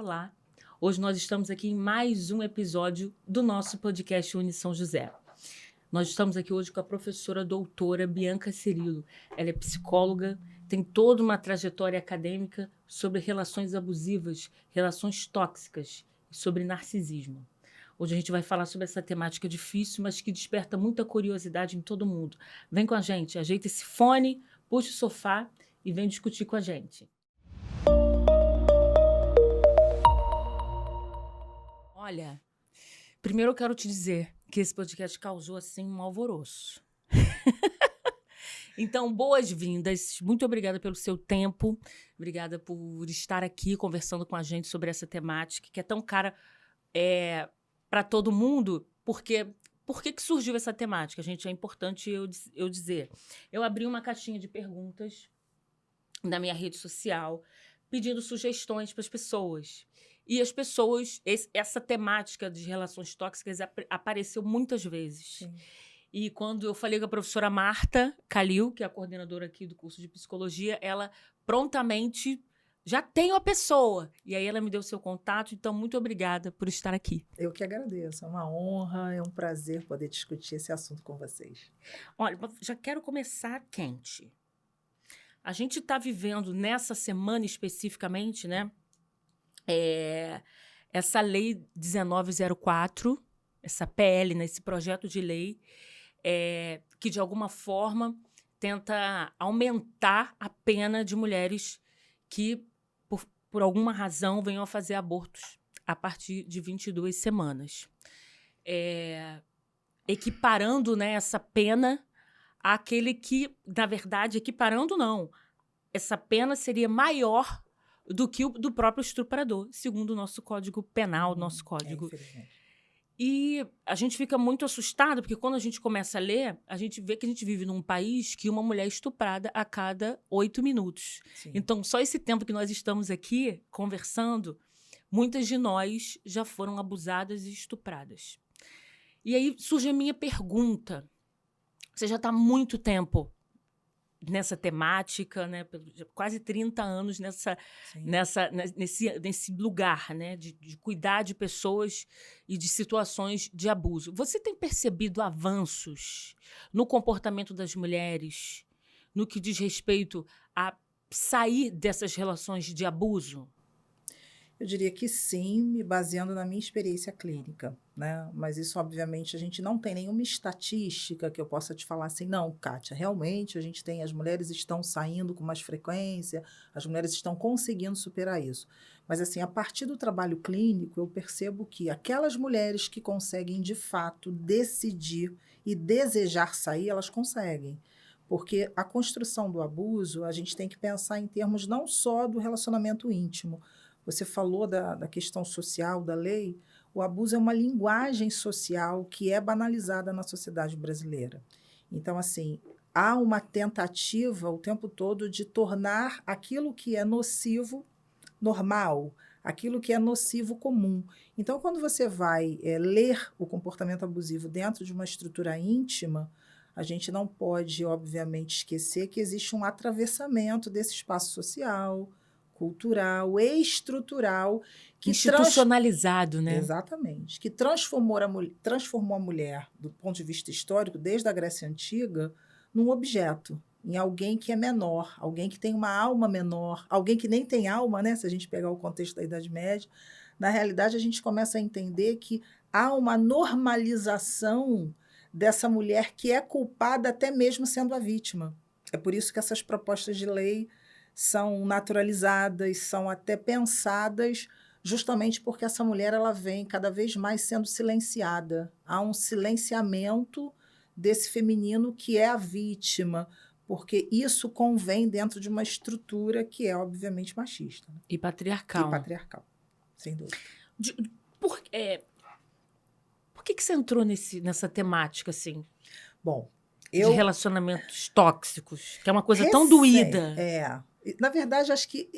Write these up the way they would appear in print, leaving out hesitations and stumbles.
Olá! Hoje nós estamos aqui em mais um episódio do nosso podcast Uni São José. Nós estamos aqui hoje com a professora doutora Bianca Cirilo. Ela é psicóloga, tem toda uma trajetória acadêmica sobre relações abusivas, relações tóxicas e sobre narcisismo. Hoje a gente vai falar sobre essa temática difícil, mas que desperta muita curiosidade em todo mundo. Vem com a gente, ajeita esse fone, puxa o sofá e vem discutir com a gente. Olha, primeiro eu quero te dizer que esse podcast causou, assim, um alvoroço. Então, boas-vindas. Muito obrigada pelo seu tempo. Obrigada por estar aqui conversando com a gente sobre essa temática, que é tão cara para todo mundo. Porque por que surgiu essa temática, gente? É importante eu dizer. Eu abri uma caixinha de perguntas na minha rede social, pedindo sugestões para as pessoas. E as pessoas, essa temática de relações tóxicas apareceu muitas vezes. Sim. E quando eu falei com a professora Marta Calil, que é a coordenadora aqui do curso de psicologia, ela prontamente já tem uma pessoa. E aí ela me deu o seu contato, então muito obrigada por estar aqui. Eu que agradeço, é uma honra, é um prazer poder discutir esse assunto com vocês. Olha, já quero começar quente. A gente está vivendo nessa semana especificamente, né? Essa lei 1904, essa PL, né, esse projeto de lei, que de alguma forma tenta aumentar a pena de mulheres que, por alguma razão, venham a fazer abortos a partir de 22 semanas. Equiparando, né, essa pena àquele que, na verdade, equiparando não, essa pena seria maior do que o do próprio estuprador, segundo o nosso Código Penal, nosso Código. E a gente fica muito assustado, porque quando a gente começa a ler, a gente vê que a gente vive num país que uma mulher é estuprada a cada 8 minutos. Sim. Então, só esse tempo que nós estamos aqui conversando, muitas de nós já foram abusadas e estupradas. E aí surge a minha pergunta. Você já está há muito tempo nessa temática, né? Quase 30 anos nesse lugar, né? De cuidar de pessoas e de situações de abuso. Você tem percebido avanços no comportamento das mulheres no que diz respeito a sair dessas relações de abuso? Eu diria que sim, me baseando na minha experiência clínica, né? Mas isso, obviamente, a gente não tem nenhuma estatística que eu possa te falar assim, não, Kátia, realmente a gente tem, as mulheres estão saindo com mais frequência, as mulheres estão conseguindo superar isso. Mas, assim, a partir do trabalho clínico, eu percebo que aquelas mulheres que conseguem, de fato, decidir e desejar sair, elas conseguem. Porque a construção do abuso, a gente tem que pensar em termos não só do relacionamento íntimo. Você falou da questão social, da lei. O abuso é uma linguagem social que é banalizada na sociedade brasileira. Então, assim, há uma tentativa o tempo todo de tornar aquilo que é nocivo normal, aquilo que é nocivo comum. Então, quando você vai ler o comportamento abusivo dentro de uma estrutura íntima, a gente não pode, obviamente, esquecer que existe um atravessamento desse espaço social, cultural, estrutural, que institucionalizado, né? Exatamente, que transformou a mulher, do ponto de vista histórico, desde a Grécia Antiga, num objeto, em alguém que é menor, alguém que tem uma alma menor, alguém que nem tem alma, né? Se a gente pegar o contexto da Idade Média, na realidade a gente começa a entender que há uma normalização dessa mulher que é culpada até mesmo sendo a vítima. É por isso que essas propostas de lei são naturalizadas, são até pensadas, justamente porque essa mulher ela vem cada vez mais sendo silenciada. Há um silenciamento desse feminino que é a vítima, porque isso convém dentro de uma estrutura que é, obviamente, machista. Né? E patriarcal. E patriarcal, sem dúvida. Por que você entrou nessa temática, assim? Bom, de relacionamentos tóxicos, que é uma coisa tão doída. Na verdade, acho que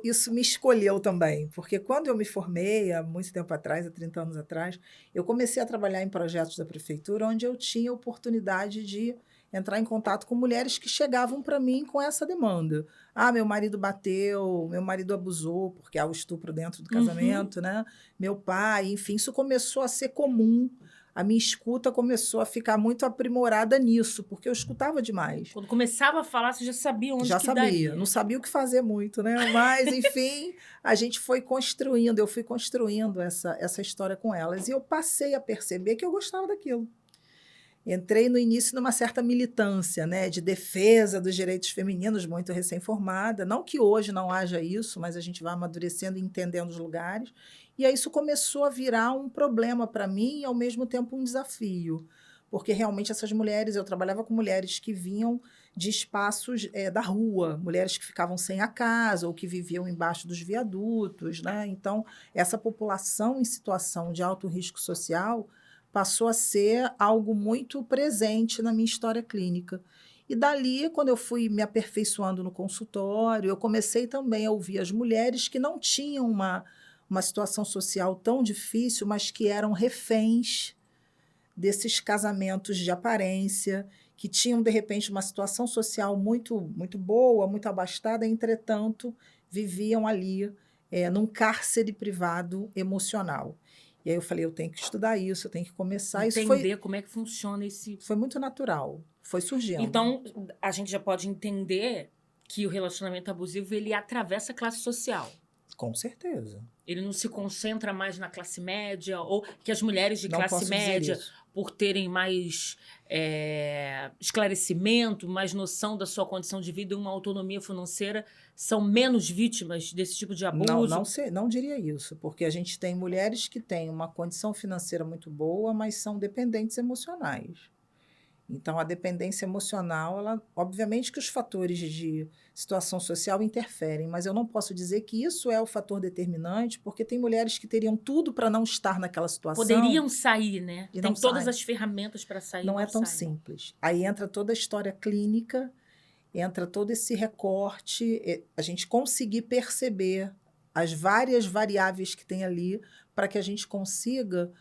isso me escolheu também, porque quando eu me formei, há muito tempo atrás, há 30 anos atrás, eu comecei a trabalhar em projetos da prefeitura onde eu tinha oportunidade de entrar em contato com mulheres que chegavam para mim com essa demanda. Ah, meu marido bateu, meu marido abusou, porque há o estupro dentro do casamento, né? Meu pai, enfim, isso começou a ser comum. A minha escuta começou a ficar muito aprimorada nisso, porque eu escutava demais. Quando começava a falar, você já sabia onde Já que sabia, daria. não sabia o que fazer muito, né? Mas, enfim, a gente foi construindo, eu fui construindo essa história com elas. E eu passei a perceber que eu gostava daquilo. Entrei no início numa certa militância, né, de defesa dos direitos femininos, muito recém-formada. Não que hoje não haja isso, mas a gente vai amadurecendo e entendendo os lugares. E aí isso começou a virar um problema para mim e, ao mesmo tempo, um desafio. Porque realmente essas mulheres, eu trabalhava com mulheres que vinham de espaços da rua, mulheres que ficavam sem a casa ou que viviam embaixo dos viadutos, né? Então, essa população em situação de alto risco social passou a ser algo muito presente na minha história clínica. E dali, quando eu fui me aperfeiçoando no consultório, eu comecei também a ouvir as mulheres que não tinham uma situação social tão difícil, mas que eram reféns desses casamentos de aparência, que tinham, de repente, uma situação social muito, muito boa, muito abastada, entretanto, viviam ali num cárcere privado emocional. E aí eu falei, eu tenho que estudar isso, eu tenho que começar. Entender como é que funciona esse... Foi muito natural, foi surgindo. Então, a gente já pode entender que o relacionamento abusivo, ele atravessa a classe social. Com certeza. Ele não se concentra mais na classe média, ou que as mulheres de Não classe posso dizer média, isso. por terem mais esclarecimento, mais noção da sua condição de vida e uma autonomia financeira, são menos vítimas desse tipo de abuso? Não diria isso, porque a gente tem mulheres que têm uma condição financeira muito boa, mas são dependentes emocionais. Então, a dependência emocional, obviamente que os fatores de situação social interferem, mas eu não posso dizer que isso é o fator determinante, porque tem mulheres que teriam tudo para não estar naquela situação. Poderiam sair, né? E Tem não todas saem. as ferramentas para sair. Não é tão saem. simples. Aí entra toda a história clínica, entra todo esse recorte, a gente conseguir perceber as várias variáveis que tem ali para que a gente consiga,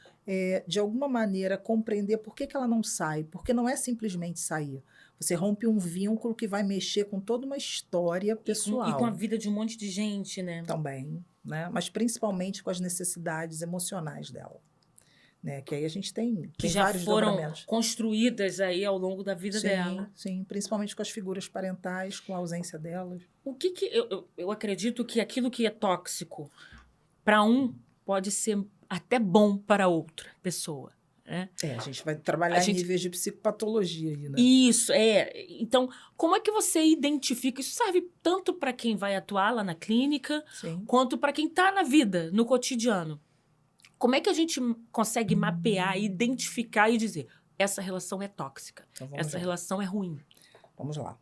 de alguma maneira, compreender por que ela não sai. Porque não é simplesmente sair. Você rompe um vínculo que vai mexer com toda uma história pessoal. E com a vida de um monte de gente, né? Também, né? Mas principalmente com as necessidades emocionais dela. Né? Que aí a gente tem que já vários foram dobramentos. construídas aí ao longo da vida dela. Sim, principalmente com as figuras parentais, com a ausência delas. O que eu acredito que aquilo que é tóxico para um pode ser até bom para outra pessoa. Né? A gente vai trabalhar em níveis de psicopatologia aí, né? Isso, Então, como é que você identifica? Isso serve tanto para quem vai atuar lá na clínica, quanto para quem está na vida, no cotidiano. Como é que a gente consegue mapear, identificar e dizer essa relação é tóxica, então, essa relação é ruim? Vamos lá.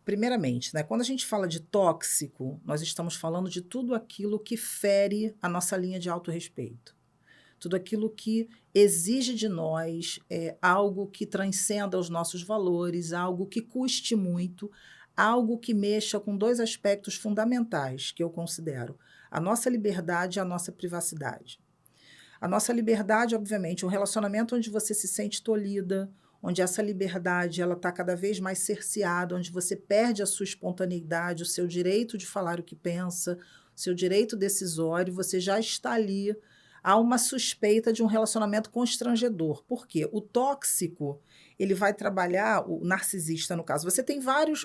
Primeiramente, né, quando a gente fala de tóxico, nós estamos falando de tudo aquilo que fere a nossa linha de autorrespeito. Tudo aquilo que exige de nós algo que transcenda os nossos valores, algo que custe muito, algo que mexa com dois aspectos fundamentais que eu considero: a nossa liberdade e a nossa privacidade. A nossa liberdade, obviamente, um relacionamento onde você se sente tolhida, onde essa liberdade está cada vez mais cerceada, onde você perde a sua espontaneidade, o seu direito de falar o que pensa, o seu direito decisório, você já está ali. Há uma suspeita de um relacionamento constrangedor. Por quê? O tóxico, ele vai trabalhar, o narcisista, no caso. Você tem vários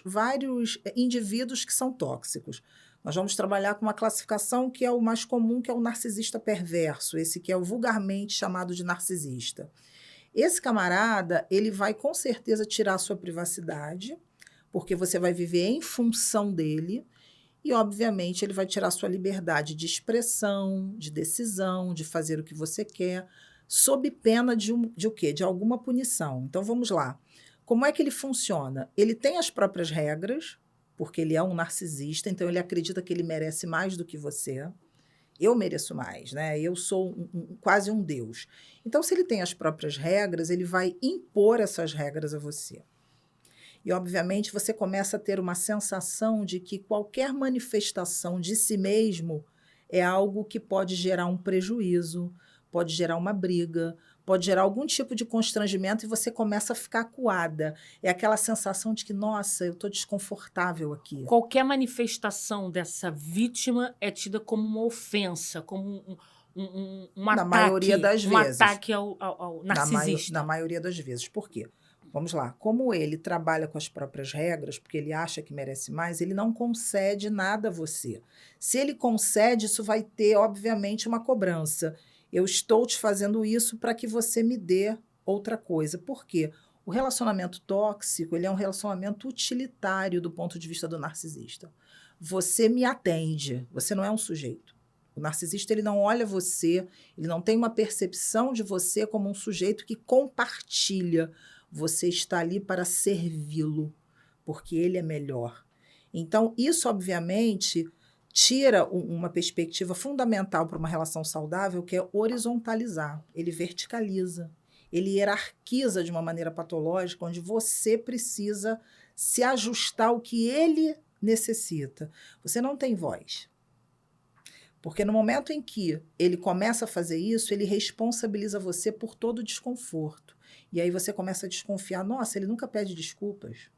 indivíduos que são tóxicos. Nós vamos trabalhar com uma classificação que é o mais comum, que é o narcisista perverso, esse que é o vulgarmente chamado de narcisista. Esse camarada, ele vai com certeza tirar a sua privacidade, porque você vai viver em função dele, e, obviamente, ele vai tirar a sua liberdade de expressão, de decisão, de fazer o que você quer, sob pena de o quê? De alguma punição. Então, vamos lá. Como é que ele funciona? Ele tem as próprias regras, porque ele é um narcisista, então ele acredita que ele merece mais do que você. Eu mereço mais, né? Eu sou quase um deus. Então, se ele tem as próprias regras, ele vai impor essas regras a você. E, obviamente, você começa a ter uma sensação de que qualquer manifestação de si mesmo é algo que pode gerar um prejuízo, pode gerar uma briga, pode gerar algum tipo de constrangimento e você começa a ficar acuada. É aquela sensação de que, nossa, eu estou desconfortável aqui. Qualquer manifestação dessa vítima é tida como uma ofensa, como um Na maioria das vezes. ataque ao narcisista. Na maioria das vezes. Por quê? Vamos lá. Como ele trabalha com as próprias regras, porque ele acha que merece mais, ele não concede nada a você. Se ele concede, isso vai ter, obviamente, uma cobrança. Eu estou te fazendo isso para que você me dê outra coisa. Por quê? O relacionamento tóxico, ele é um relacionamento utilitário do ponto de vista do narcisista. Você me atende, você não é um sujeito. O narcisista, ele não olha você, ele não tem uma percepção de você como um sujeito que compartilha. Você está ali para servi-lo, porque ele é melhor. Então, isso, obviamente, tira uma perspectiva fundamental para uma relação saudável, que é horizontalizar. Ele verticaliza, ele hierarquiza de uma maneira patológica, onde você precisa se ajustar ao que ele necessita. Você não tem voz. Porque no momento em que ele começa a fazer isso, ele responsabiliza você por todo o desconforto. E aí você começa a desconfiar, nossa, ele nunca pede desculpas.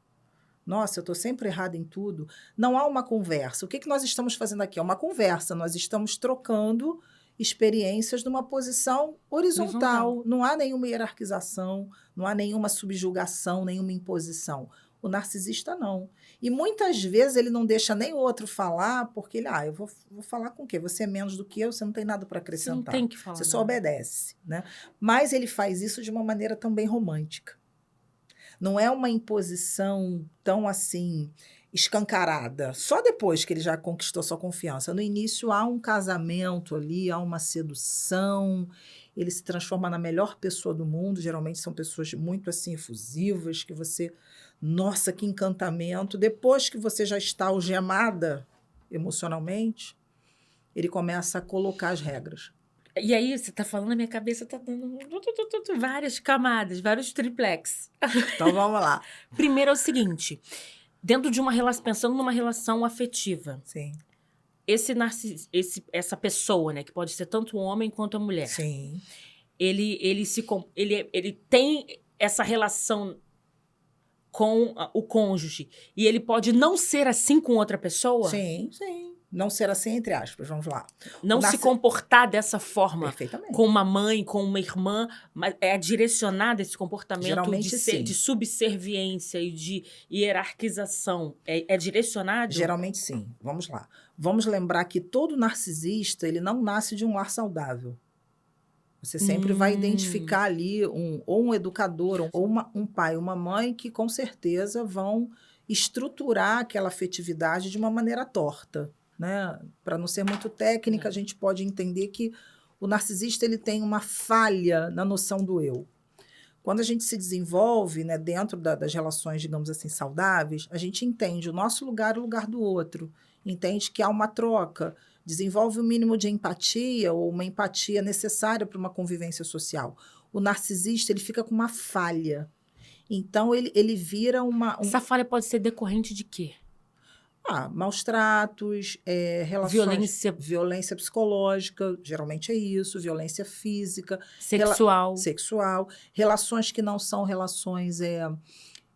Nossa, eu estou sempre errada em tudo. Não há uma conversa. O que nós estamos fazendo aqui? É uma conversa. Nós estamos trocando experiências numa posição horizontal. Não há nenhuma hierarquização, não há nenhuma subjugação, nenhuma imposição. O narcisista não. E muitas vezes ele não deixa nem o outro falar, porque ele, eu vou falar com o quê? Você é menos do que eu, você não tem nada para acrescentar. Você não tem que falar. Você só obedece, né? Mas ele faz isso de uma maneira também romântica. Não é uma imposição tão assim escancarada. Só depois que ele já conquistou sua confiança. No início há um casamento ali, há uma sedução. Ele se transforma na melhor pessoa do mundo. Geralmente são pessoas muito assim efusivas, que você... Nossa, que encantamento. Depois que você já está algemada emocionalmente, ele começa a colocar as regras. E aí, você está falando, a minha cabeça está dando várias camadas, vários triplex. Então, vamos lá. Primeiro é o seguinte, dentro de uma relação, pensando numa relação afetiva. Sim. Essa pessoa, né, que pode ser tanto o homem quanto a mulher. Sim. Ele tem essa relação com o cônjuge. E ele pode não ser assim com outra pessoa? Sim. Não ser assim, entre aspas, vamos lá. Não se comportar dessa forma. Perfeitamente. Com uma mãe, com uma irmã, mas é direcionado esse comportamento geralmente, de subserviência e de hierarquização. É direcionado? Geralmente, sim. Vamos lá. Vamos lembrar que todo narcisista, ele não nasce de um lar saudável. Você sempre vai identificar ali ou um educador, ou um pai, uma mãe, que com certeza vão estruturar aquela afetividade de uma maneira torta. Né? Para não ser muito técnica, a gente pode entender que o narcisista ele tem uma falha na noção do eu. Quando a gente se desenvolve, né, dentro das relações, digamos assim, saudáveis, a gente entende o nosso lugar e o lugar do outro. Entende que há uma troca. Desenvolve o mínimo de empatia ou uma empatia necessária para uma convivência social. O narcisista ele fica com uma falha. Então, ele vira Essa falha pode ser decorrente de quê? Maus tratos, relações... Violência psicológica, geralmente é isso, violência física. Sexual. Relações que não são relações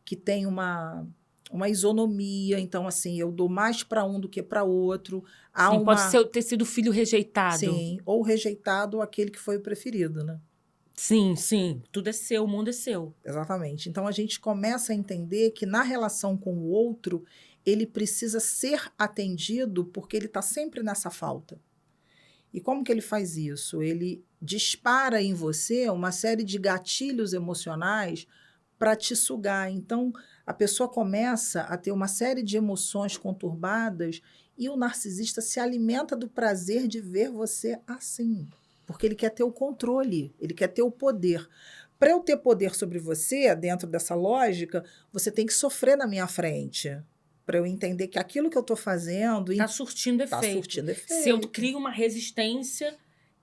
que têm uma isonomia. Então, assim, eu dou mais para um do que para outro. Pode ter sido filho rejeitado. Sim, ou rejeitado ou aquele que foi o preferido, né? Sim. Tudo é seu, o mundo é seu. Exatamente. Então, a gente começa a entender que na relação com o outro, ele precisa ser atendido porque ele está sempre nessa falta. E como que ele faz isso? Ele dispara em você uma série de gatilhos emocionais para te sugar. Então, a pessoa começa a ter uma série de emoções conturbadas e o narcisista se alimenta do prazer de ver você assim. Porque ele quer ter o controle, ele quer ter o poder. Para eu ter poder sobre você, dentro dessa lógica, você tem que sofrer na minha frente. Para eu entender que aquilo que eu estou fazendo... Está surtindo efeito. Se eu crio uma resistência,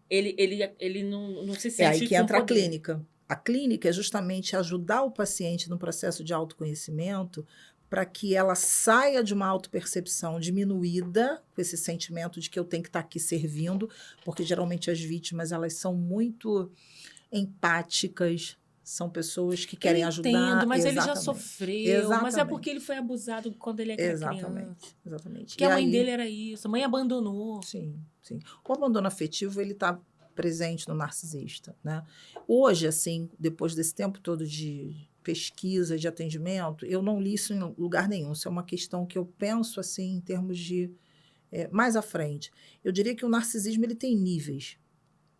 ele não se sente... É aí que entra a clínica. A clínica é justamente ajudar o paciente no processo de autoconhecimento para que ela saia de uma autopercepção diminuída, com esse sentimento de que eu tenho que estar aqui servindo, porque geralmente as vítimas elas são muito empáticas, são pessoas que querem ajudar. Entendo, mas ele já Exatamente. sofreu. Mas é Exatamente. porque ele foi abusado quando ele era criança. Exatamente. Que a mãe dele era isso, a mãe abandonou. Sim. O abandono afetivo, ele está presente no narcisista, né? Hoje, assim, depois desse tempo todo de pesquisa, de atendimento, eu não li isso em lugar nenhum. Isso é uma questão que eu penso, assim, em termos de... mais à frente. Eu diria que o narcisismo, ele tem níveis.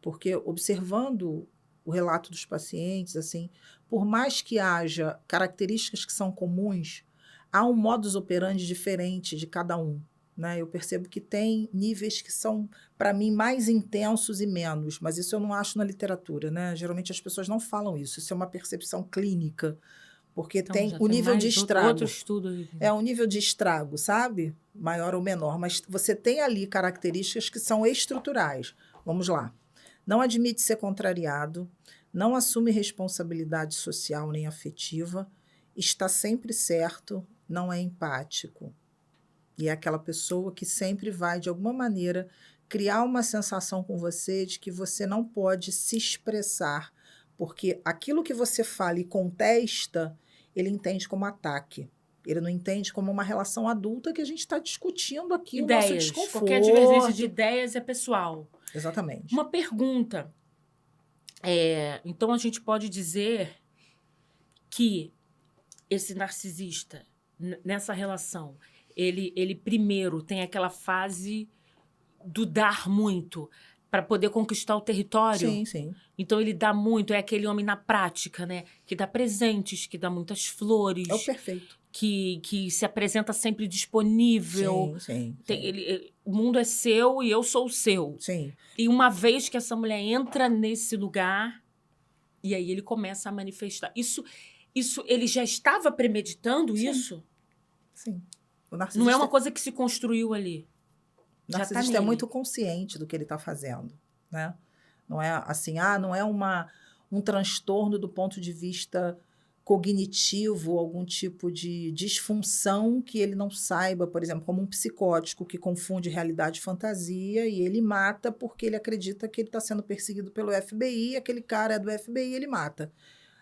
Porque, observando o relato dos pacientes, assim, por mais que haja características que são comuns, há um modus operandi diferente de cada um. Né? Eu percebo que tem níveis que são, para mim, mais intensos e menos, mas isso eu não acho na literatura. Né? Geralmente as pessoas não falam isso, isso é uma percepção clínica, porque Então, tem já o tem nível mais de estrago. outro estudo aí. É um nível de estrago, sabe? Maior ou menor, mas você tem ali características que são estruturais. Vamos lá. Não admite ser contrariado, não assume responsabilidade social nem afetiva, está sempre certo, não é empático. E é aquela pessoa que sempre vai, de alguma maneira, criar uma sensação com você de que você não pode se expressar, porque aquilo que você fala e contesta, ele entende como ataque. Ele não entende como uma relação adulta que a gente está discutindo aqui o nosso desconforto. Qualquer divergência de ideias é pessoal. Exatamente. Uma pergunta. Então, a gente pode dizer que esse narcisista, nessa relação, ele primeiro tem aquela fase do dar muito para poder conquistar o território. Sim. Então, ele dá muito, é aquele homem na prática, né? Que dá presentes, que dá muitas flores. É o perfeito. Que se apresenta sempre disponível. Sim. O mundo é seu e eu sou o seu. Sim. E uma vez que essa mulher entra nesse lugar, e aí ele começa a manifestar. Isso ele já estava premeditando isso? Sim. Não é uma coisa que se construiu ali. O narcisista é muito consciente do que ele está fazendo, né? Não é assim, não é um transtorno do ponto de vista cognitivo, algum tipo de disfunção que ele não saiba, por exemplo, como um psicótico que confunde realidade e fantasia e ele mata porque ele acredita que ele está sendo perseguido pelo FBI, aquele cara é do FBI e ele mata.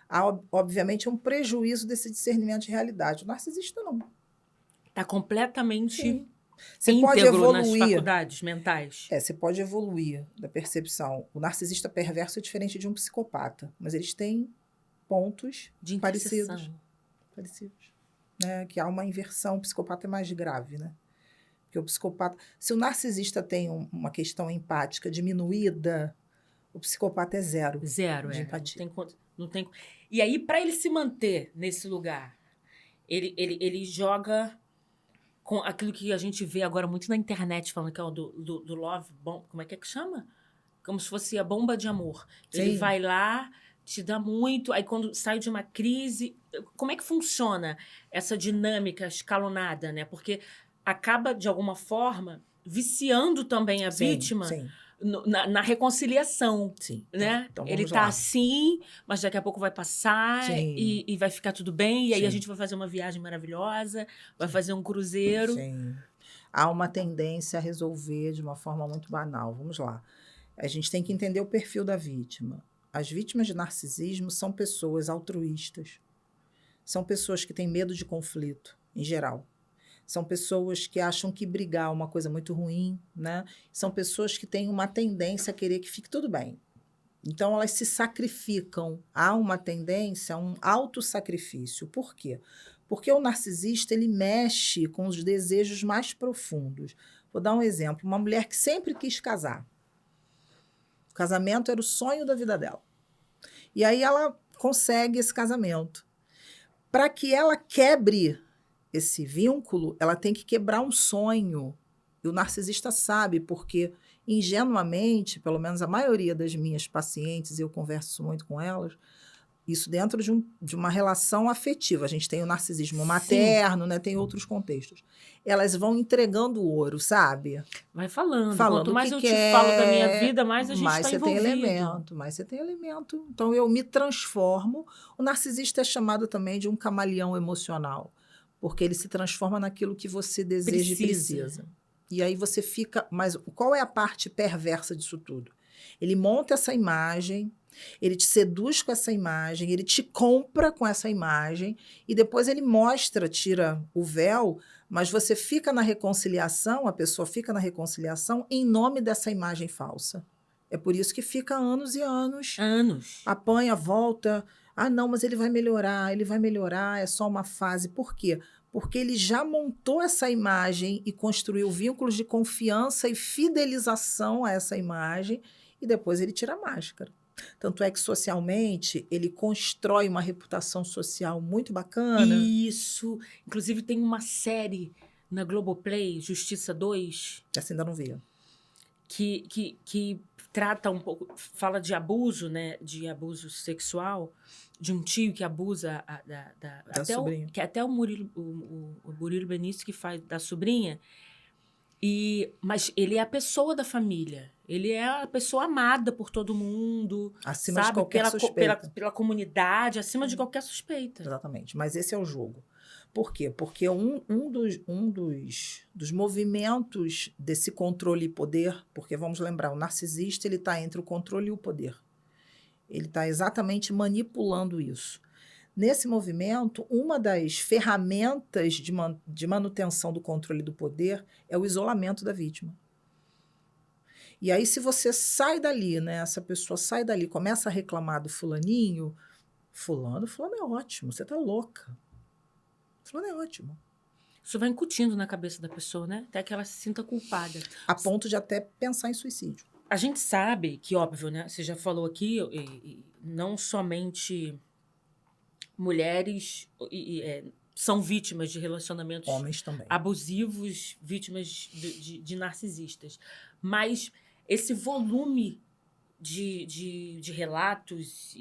Há, obviamente, um prejuízo desse discernimento de realidade. O narcisista não. Está completamente... Sim. Você pode íntegro evoluir nas faculdades mentais. Você pode evoluir da percepção. O narcisista perverso é diferente de um psicopata, mas eles têm pontos de parecidos. Né? Que há uma inversão, o psicopata é mais grave, né? Porque o psicopata... Se o narcisista tem uma questão empática diminuída, o psicopata é zero de empatia. Não tem. E aí, para ele se manter nesse lugar, ele joga... com aquilo que a gente vê agora muito na internet, falando que é o do love bomb, como é que chama? Como se fosse a bomba de amor. Sim. Ele vai lá, te dá muito, aí quando sai de uma crise... Como é que funciona essa dinâmica escalonada, né? Porque acaba, de alguma forma, viciando também a vítima na reconciliação. Sim. Né? Então ele tá assim, mas daqui a pouco vai passar e vai ficar tudo bem. E aí a gente vai fazer uma viagem maravilhosa, vai fazer um cruzeiro. Sim. Há uma tendência a resolver de uma forma muito banal. Vamos lá. A gente tem que entender o perfil da vítima. As vítimas de narcisismo são pessoas altruístas. São pessoas que têm medo de conflito, em geral. São pessoas que acham que brigar é uma coisa muito ruim, né? São pessoas que têm uma tendência a querer que fique tudo bem. Então, elas se sacrificam. Há uma tendência a um autossacrifício. Por quê? Porque o narcisista, ele mexe com os desejos mais profundos. Vou dar um exemplo. Uma mulher que sempre quis casar. O casamento era o sonho da vida dela. E aí ela consegue esse casamento. Para que ela quebre esse vínculo, ela tem que quebrar um sonho. E o narcisista sabe, porque ingenuamente, pelo menos a maioria das minhas pacientes, e eu converso muito com elas, isso dentro de uma relação afetiva. A gente tem o narcisismo materno, né? Tem outros contextos. Elas vão entregando o ouro, sabe? Vai falando. Quanto mais eu te falo da minha vida, mais a gente está envolvido. Mais você tem elemento. Então, eu me transformo. O narcisista é chamado também de um camaleão emocional, porque ele se transforma naquilo que você deseja e precisa. E aí você fica... Mas qual é a parte perversa disso tudo? Ele monta essa imagem, ele te seduz com essa imagem, ele te compra com essa imagem e depois ele mostra, tira o véu, mas você fica na reconciliação, a pessoa fica na reconciliação em nome dessa imagem falsa. É por isso que fica anos e anos. Anos. Apanha, volta. Ah, não, mas ele vai melhorar, é só uma fase. Por quê? Porque ele já montou essa imagem e construiu vínculos de confiança e fidelização a essa imagem e depois ele tira a máscara. Tanto é que socialmente ele constrói uma reputação social muito bacana. Isso. Inclusive tem uma série na Globoplay, Justiça 2, Essa ainda não vi. que trata um pouco, fala de abuso, né? De abuso sexual, de um tio que abusa Da sobrinha. que até o Murilo Benício que faz da sobrinha. Mas ele é a pessoa da família. Ele é a pessoa amada por todo mundo. Acima de sabe? qualquer suspeita. Pela comunidade, acima de qualquer suspeita. Exatamente. Mas esse é o jogo. Por quê? Porque um dos movimentos desse controle e poder, porque vamos lembrar, o narcisista ele está entre o controle e o poder. Ele está exatamente manipulando isso. Nesse movimento, uma das ferramentas de manutenção do controle do poder é o isolamento da vítima. E aí, se você sai dali, né, essa pessoa sai dali, começa a reclamar do fulaninho, fulano é ótimo, você tá louca. Fulano é ótimo. Isso vai incutindo na cabeça da pessoa, né? Até que ela se sinta culpada. A ponto de até pensar em suicídio. A gente sabe que, óbvio, né? Você já falou aqui, não somente mulheres são vítimas de relacionamentos Homens também. abusivos, vítimas de narcisistas. Mas esse volume de relatos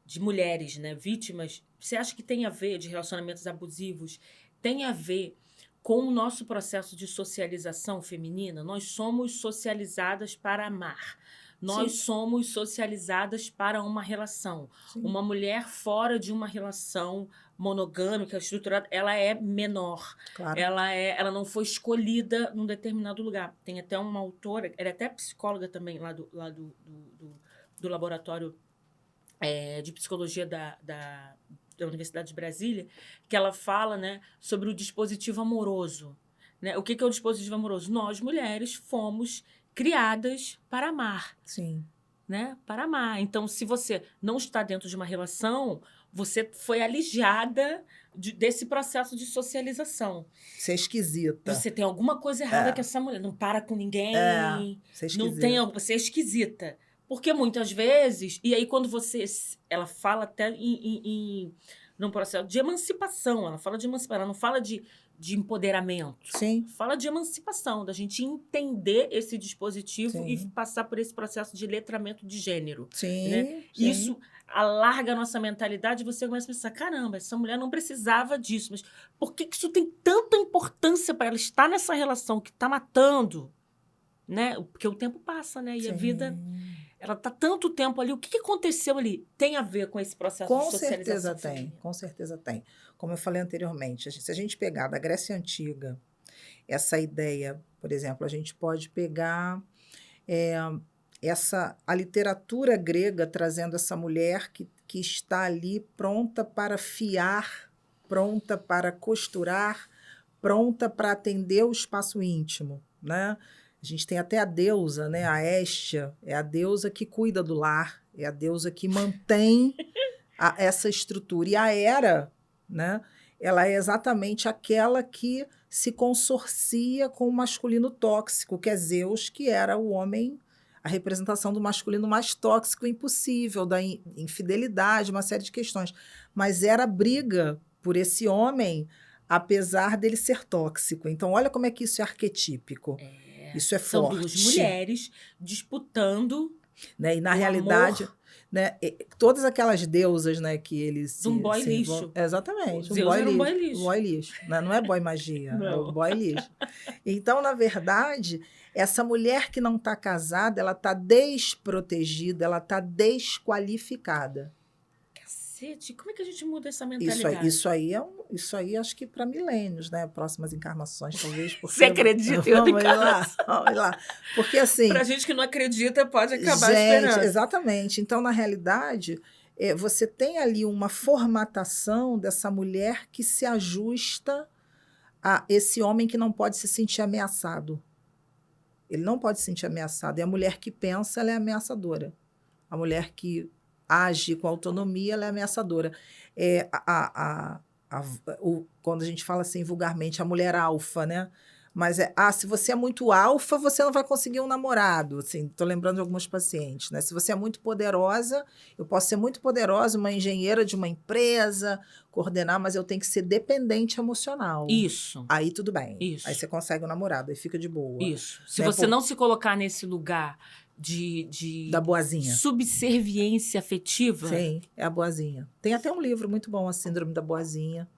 de mulheres, né, vítimas, você acha que tem a ver, de relacionamentos abusivos, tem a ver com o nosso processo de socialização feminina? Nós somos socializadas para amar. Nós Sim. somos socializadas para uma relação. Sim. Uma mulher fora de uma relação monogâmica, estruturada, ela é menor. Claro. Ela não foi escolhida num determinado lugar. Tem até uma autora, ela é até psicóloga também, lá do laboratório de psicologia da Universidade de Brasília, que ela fala, né, sobre o dispositivo amoroso. Né? O que é o dispositivo amoroso? Nós, mulheres, fomos criadas para amar. Sim. Né? Para amar. Então, se você não está dentro de uma relação, você foi alijada desse processo de socialização. Você é esquisita. Você tem alguma coisa errada com essa mulher. Não para com ninguém. Você é esquisita. Não tem, você é esquisita. Porque muitas vezes... E aí, quando ela fala até num processo de emancipação. Ela fala de emancipação. Ela não fala de empoderamento. Sim. Fala de emancipação, da gente entender esse dispositivo Sim. e passar por esse processo de letramento de gênero. Sim, né? sim. Isso alarga a nossa mentalidade e você começa a pensar, caramba, essa mulher não precisava disso, mas por que isso tem tanta importância para ela estar nessa relação que está matando? Né? Porque o tempo passa, né? E Sim. a vida... Ela está tanto tempo ali. O que aconteceu ali? Tem a ver com esse processo de socialização? Com certeza tem. Como eu falei anteriormente, se a gente pegar da Grécia Antiga, essa ideia, por exemplo, a gente pode pegar a literatura grega trazendo essa mulher que está ali pronta para fiar, pronta para costurar, pronta para atender o espaço íntimo, né? A gente tem até a deusa, né? A Héstia, é a deusa que cuida do lar, é a deusa que mantém essa estrutura. E a Hera, né? Ela é exatamente aquela que se consorcia com o masculino tóxico, que é Zeus, que era o homem, a representação do masculino mais tóxico impossível, da infidelidade, uma série de questões. Mas era briga por esse homem, apesar dele ser tóxico. Então, olha como é que isso é arquetípico. Isso é São forte. duas mulheres disputando, né? E na realidade, né, todas aquelas deusas, né, que eles um boy lixo. Exatamente, um boy lixo. Boy lixo. Não é boy magia, não. É o boy lixo. Então, na verdade, essa mulher que não está casada, ela está desprotegida, ela está desqualificada. Cacete, como é que a gente muda essa Isso aí, mentalidade? isso aí acho que para milênios, né? Próximas encarnações, talvez. Porque Você acredita em outra vamos lá, encarnação? vamos lá. Porque assim, Pra gente que não acredita, pode acabar a gente, esperança. exatamente. Então, na realidade, você tem ali uma formatação dessa mulher que se ajusta a esse homem que não pode se sentir ameaçado. Ele não pode se sentir ameaçado. E a mulher que pensa, ela é ameaçadora. A mulher que age com autonomia, ela é ameaçadora. É, quando a gente fala assim vulgarmente, a mulher alfa, né? Mas se você é muito alfa, você não vai conseguir um namorado. Assim, estou lembrando de alguns pacientes, né? Se você é muito poderosa, eu posso ser muito poderosa, uma engenheira de uma empresa, coordenar, mas eu tenho que ser dependente emocional. Isso. Aí tudo bem. Isso. Aí você consegue um namorado, aí fica de boa. Isso. Se você não se colocar nesse lugar da boazinha. Subserviência afetiva. Sim, é a boazinha. Tem até um livro muito bom, A Síndrome da Boazinha.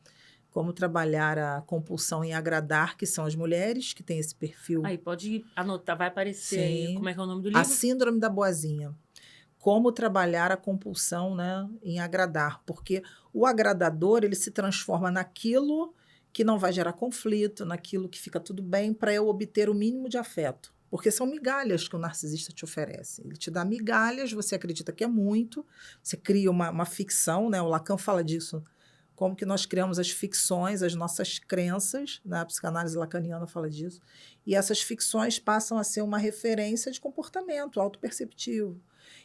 Como trabalhar a compulsão em agradar, que são as mulheres que têm esse perfil. Aí, pode anotar, vai aparecer aí. Como é que é o nome do livro? A Síndrome da Boazinha. Como trabalhar a compulsão, né, em agradar. Porque o agradador, ele se transforma naquilo que não vai gerar conflito, naquilo que fica tudo bem, para eu obter o mínimo de afeto. Porque são migalhas que o narcisista te oferece. Ele te dá migalhas, você acredita que é muito, você cria uma ficção, né? O Lacan fala disso. Como que nós criamos as ficções, as nossas crenças, né? A psicanálise lacaniana fala disso, e essas ficções passam a ser uma referência de comportamento autoperceptivo.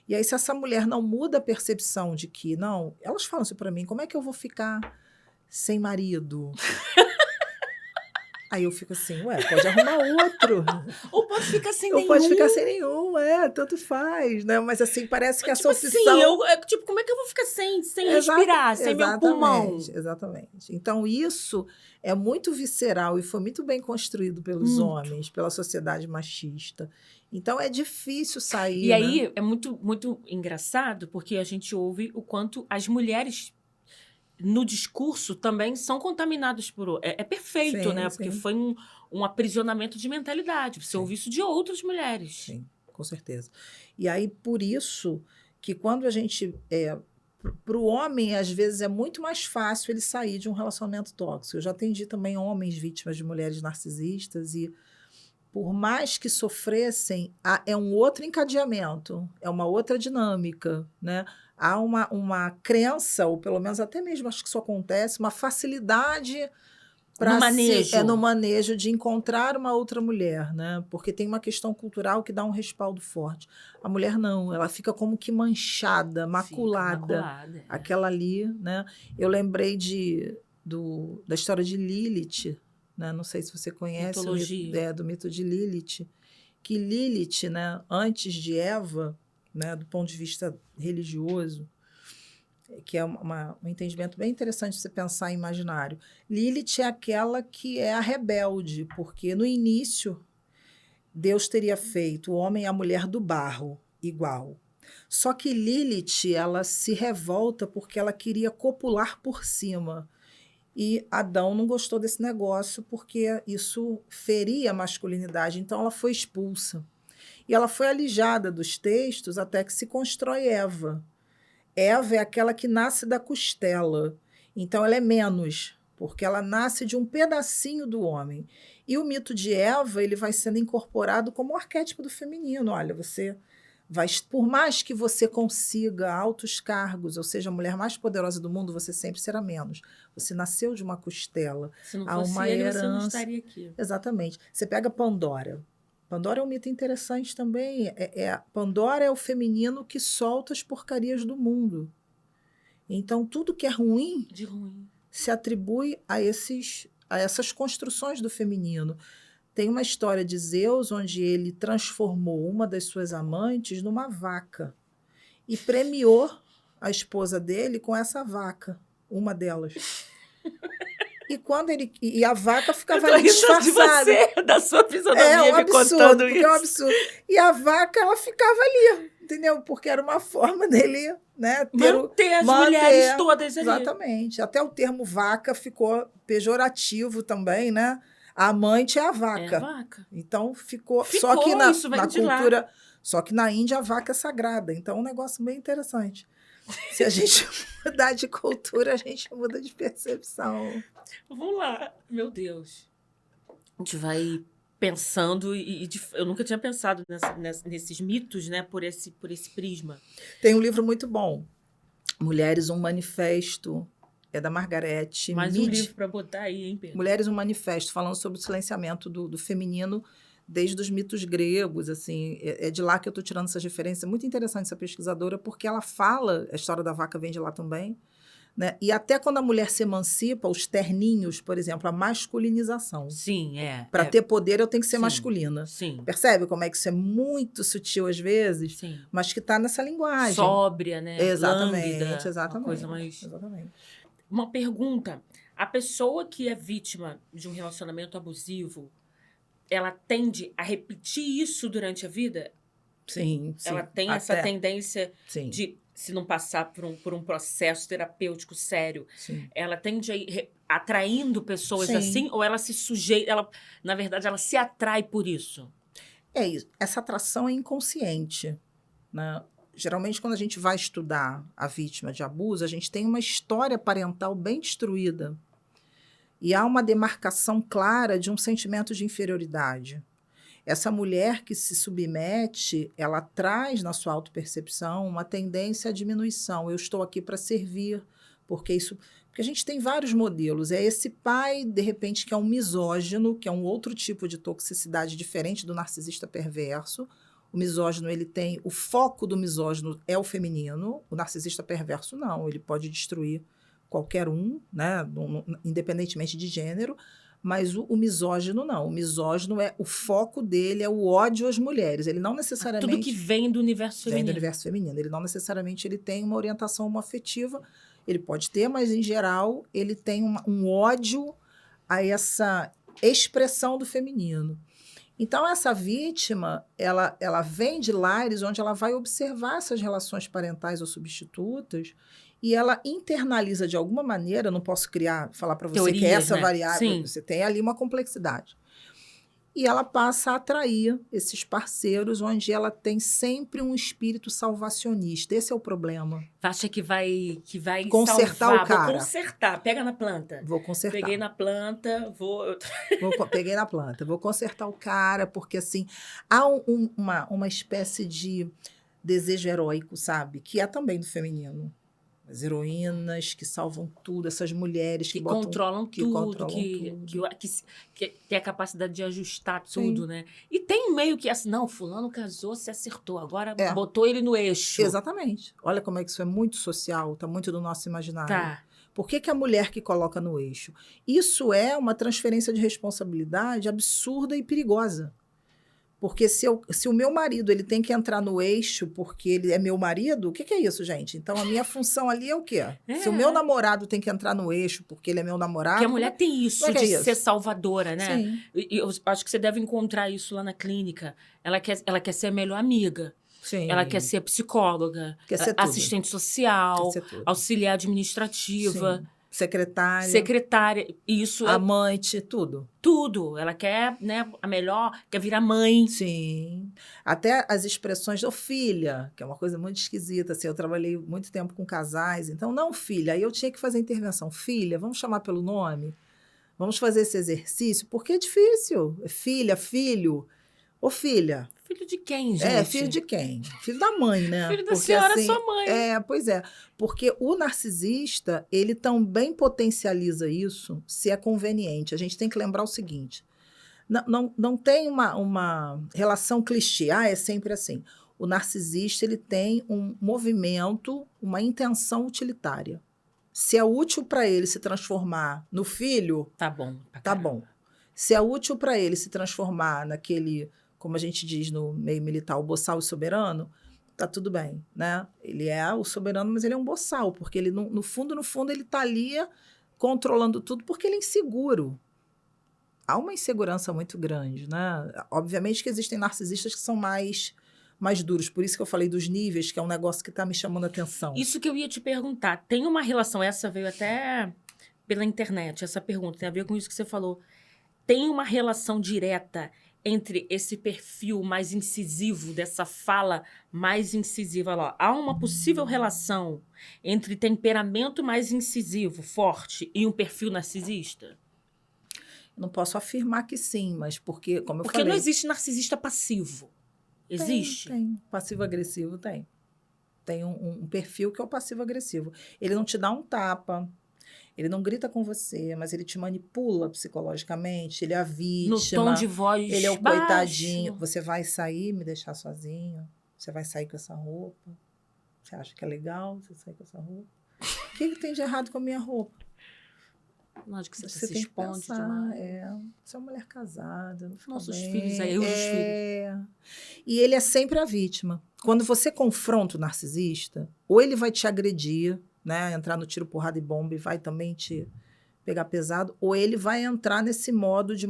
E aí, se essa mulher não muda a percepção de que, não, elas falam isso para mim, como é que eu vou ficar sem marido? Aí eu fico assim, pode arrumar outro. Ou pode ficar sem Ou nenhum. pode ficar sem nenhum, tanto faz, né? Mas assim, parece que essa opção... Assim, como é que eu vou ficar sem respirar, sem meu pulmão? Exatamente. Então, isso é muito visceral e foi muito bem construído pelos homens, pela sociedade machista. Então, é difícil sair, E aí, é muito, muito engraçado, porque a gente ouve o quanto as mulheres... no discurso também são contaminados por... É perfeito, Sim, né? sim. Porque foi um aprisionamento de mentalidade. Você ouve isso de outras mulheres. Sim, com certeza. E aí, por isso, que quando a gente... para o homem, às vezes, é muito mais fácil ele sair de um relacionamento tóxico. Eu já atendi também homens vítimas de mulheres narcisistas e, por mais que sofressem, é um outro encadeamento, é uma outra dinâmica, né? Há uma crença, ou pelo menos até mesmo acho que isso acontece, uma facilidade no manejo. No manejo de encontrar uma outra mulher, né? Porque tem uma questão cultural que dá um respaldo forte. A mulher não, ela fica como que manchada, maculada. Aquela ali, né? Eu lembrei da história de Lilith, né? Não sei se você conhece do mito de Lilith, que Lilith, né, antes de Eva, né, do ponto de vista religioso, que é um entendimento bem interessante você pensar em imaginário. Lilith é aquela que é a rebelde, porque no início Deus teria feito o homem e a mulher do barro, igual. Só que Lilith, ela se revolta porque ela queria copular por cima. E Adão não gostou desse negócio porque isso feria a masculinidade, então ela foi expulsa. E ela foi alijada dos textos até que se constrói Eva. Eva é aquela que nasce da costela. Então, ela é menos, porque ela nasce de um pedacinho do homem. E o mito de Eva, ele vai sendo incorporado como o arquétipo do feminino. Olha, você vai, por mais que você consiga altos cargos, ou seja, a mulher mais poderosa do mundo, você sempre será menos. Você nasceu de uma costela. Se não fosse uma herança, você não estaria aqui. Exatamente. Você pega Pandora. Pandora é um mito interessante também. Pandora é o feminino que solta as porcarias do mundo. Então, tudo que é ruim, se atribui a essas construções do feminino. Tem uma história de Zeus onde ele transformou uma das suas amantes numa vaca e premiou a esposa dele com essa vaca, uma delas. E a vaca ficava ali disfarçada. De você, da sua fisionomia, me contando isso. É um absurdo. E a vaca, ela ficava ali, entendeu? Porque era uma forma dele, né, manter as mulheres todas ali. Exatamente. Até o termo vaca ficou pejorativo também, né? A amante é a vaca. É a vaca. Então ficou só que na cultura, só que na Índia a vaca é sagrada. Então é um negócio bem interessante. Se a gente mudar de cultura, a gente muda de percepção. Vamos lá. Meu Deus. A gente vai pensando eu nunca tinha pensado nesses mitos, né, por esse prisma. Tem um livro muito bom, Mulheres, um Manifesto, é da Margarete Mais Mead. um livro para botar aí, hein, Pedro? Mulheres, um Manifesto, falando sobre o silenciamento do feminino desde os mitos gregos, assim, é de lá que eu estou tirando essas referências. É muito interessante essa pesquisadora, porque ela fala, a história da vaca vem de lá também, né? E até quando a mulher se emancipa, os terninhos, por exemplo, a masculinização. Sim, Para ter poder, eu tenho que ser sim, masculina. Sim. Percebe como é que isso é muito sutil às vezes, sim. mas que está nessa linguagem. Sóbria, né? Exatamente, Lânguida, exatamente. Uma coisa mais... Exatamente. Uma pergunta. A pessoa que é vítima de um relacionamento abusivo, ela tende a repetir isso durante a vida? Sim, sim. Ela tem essa tendência sim. de, se não passar por um processo terapêutico sério, sim. ela tende a ir atraindo pessoas sim. assim? Ou ela se sujeita, na verdade, ela se atrai por isso? É isso. Essa atração é inconsciente, né? Geralmente, quando a gente vai estudar a vítima de abuso, a gente tem uma história parental bem destruída. E há uma demarcação clara de um sentimento de inferioridade. Essa mulher que se submete, ela traz na sua autopercepção uma tendência à diminuição. Eu estou aqui para servir, porque a gente tem vários modelos. É esse pai, de repente, que é um misógino, que é um outro tipo de toxicidade diferente do narcisista perverso. O misógino, ele tem... O foco do misógino é o feminino. O narcisista perverso, não. Ele pode destruir qualquer um, né? Independentemente de gênero. Mas o misógino, não. O misógino, o foco dele é o ódio às mulheres. Ele não necessariamente... Tudo que vem do universo feminino. Vem do universo feminino. Ele não necessariamente ele tem uma orientação homoafetiva. Ele pode ter, mas, em geral, ele tem um ódio a essa expressão do feminino. Então, essa vítima, ela vem de lares onde ela vai observar essas relações parentais ou substitutas e ela internaliza de alguma maneira, não posso falar para você teorias, que essa né? variável, Sim. você tem ali uma complexidade. E ela passa a atrair esses parceiros onde ela tem sempre um espírito salvacionista. Esse é o problema. Acha que vai consertar salvar, o cara. Vou consertar, pega na planta. Vou consertar. Peguei na planta, Peguei na planta, vou consertar o cara, porque assim, há uma espécie de desejo heróico, sabe? Que é também do feminino. As heroínas que salvam tudo, essas mulheres que controlam tudo, que tem a capacidade de ajustar tudo, né? E tem meio que assim, não, fulano casou, se acertou, agora botou ele no eixo. Exatamente. Olha como é que isso é muito social, tá muito do nosso imaginário. Tá. Por que a mulher que coloca no eixo? Isso é uma transferência de responsabilidade absurda e perigosa. Porque se o meu marido ele tem que entrar no eixo porque ele é meu marido, o que é isso, gente? Então, a minha função ali é o quê? Se o meu namorado tem que entrar no eixo porque ele é meu namorado... Porque a mulher tem isso de ser salvadora, né? Sim. E eu acho que você deve encontrar isso lá na clínica. Ela quer ser a melhor amiga. Sim. Ela quer ser psicóloga, quer ser assistente social, auxiliar administrativa... Sim. Secretária. Isso amante, tudo. Tudo. Ela quer, né, a melhor, quer virar mãe. Sim. Até as expressões, filha, que é uma coisa muito esquisita. Assim, eu trabalhei muito tempo com casais, então, não filha. Aí eu tinha que fazer intervenção. Filha, vamos chamar pelo nome? Vamos fazer esse exercício? Porque é difícil. Filha, filho. Ô, filha. Filho de quem, gente? Filho de quem? Filho da mãe, né? Filho da senhora, assim, sua mãe. Pois é. Porque o narcisista, ele também potencializa isso se é conveniente. A gente tem que lembrar o seguinte. Não tem uma relação clichê. É sempre assim. O narcisista, ele tem um movimento, uma intenção utilitária. Se é útil para ele se transformar no filho... Tá bom. Tá bom. Se é útil para ele se transformar naquele... como a gente diz no meio militar, o boçal soberano, tá tudo bem, né? Ele é o soberano, mas ele é um boçal, porque ele, no fundo, ele tá ali controlando tudo porque ele é inseguro. Há uma insegurança muito grande, né? Obviamente que existem narcisistas que são mais duros, por isso que eu falei dos níveis, que é um negócio que está me chamando a atenção. Isso que eu ia te perguntar, tem uma relação, essa veio até pela internet, essa pergunta, tem a ver com isso que você falou. Tem uma relação direta entre esse perfil mais incisivo, dessa fala mais incisiva lá, há uma possível relação entre temperamento mais incisivo, forte, e um perfil narcisista? Não posso afirmar que sim, mas porque, como eu Porque falei... não existe narcisista passivo. Existe? Tem. Passivo-agressivo tem. Tem um perfil que é o passivo-agressivo. Ele não te dá um tapa, ele não grita com você, mas ele te manipula psicologicamente, ele é a No tom de vítima, voz ele é o baixo. coitadinho. Você vai sair, me deixar sozinho? Você vai sair com essa roupa? Você acha que é legal você sair com essa roupa? O que tem de errado com a minha roupa? Lógico que você Você se tem que expõe pensar, demais. você é uma mulher casada, não fica Nossos bem. filhos aí, os filhos. E ele é sempre a vítima. Quando você confronta o narcisista, ou ele vai te agredir, né, entrar no tiro, porrada e bomba e vai também te pegar pesado, ou ele vai entrar nesse modo de...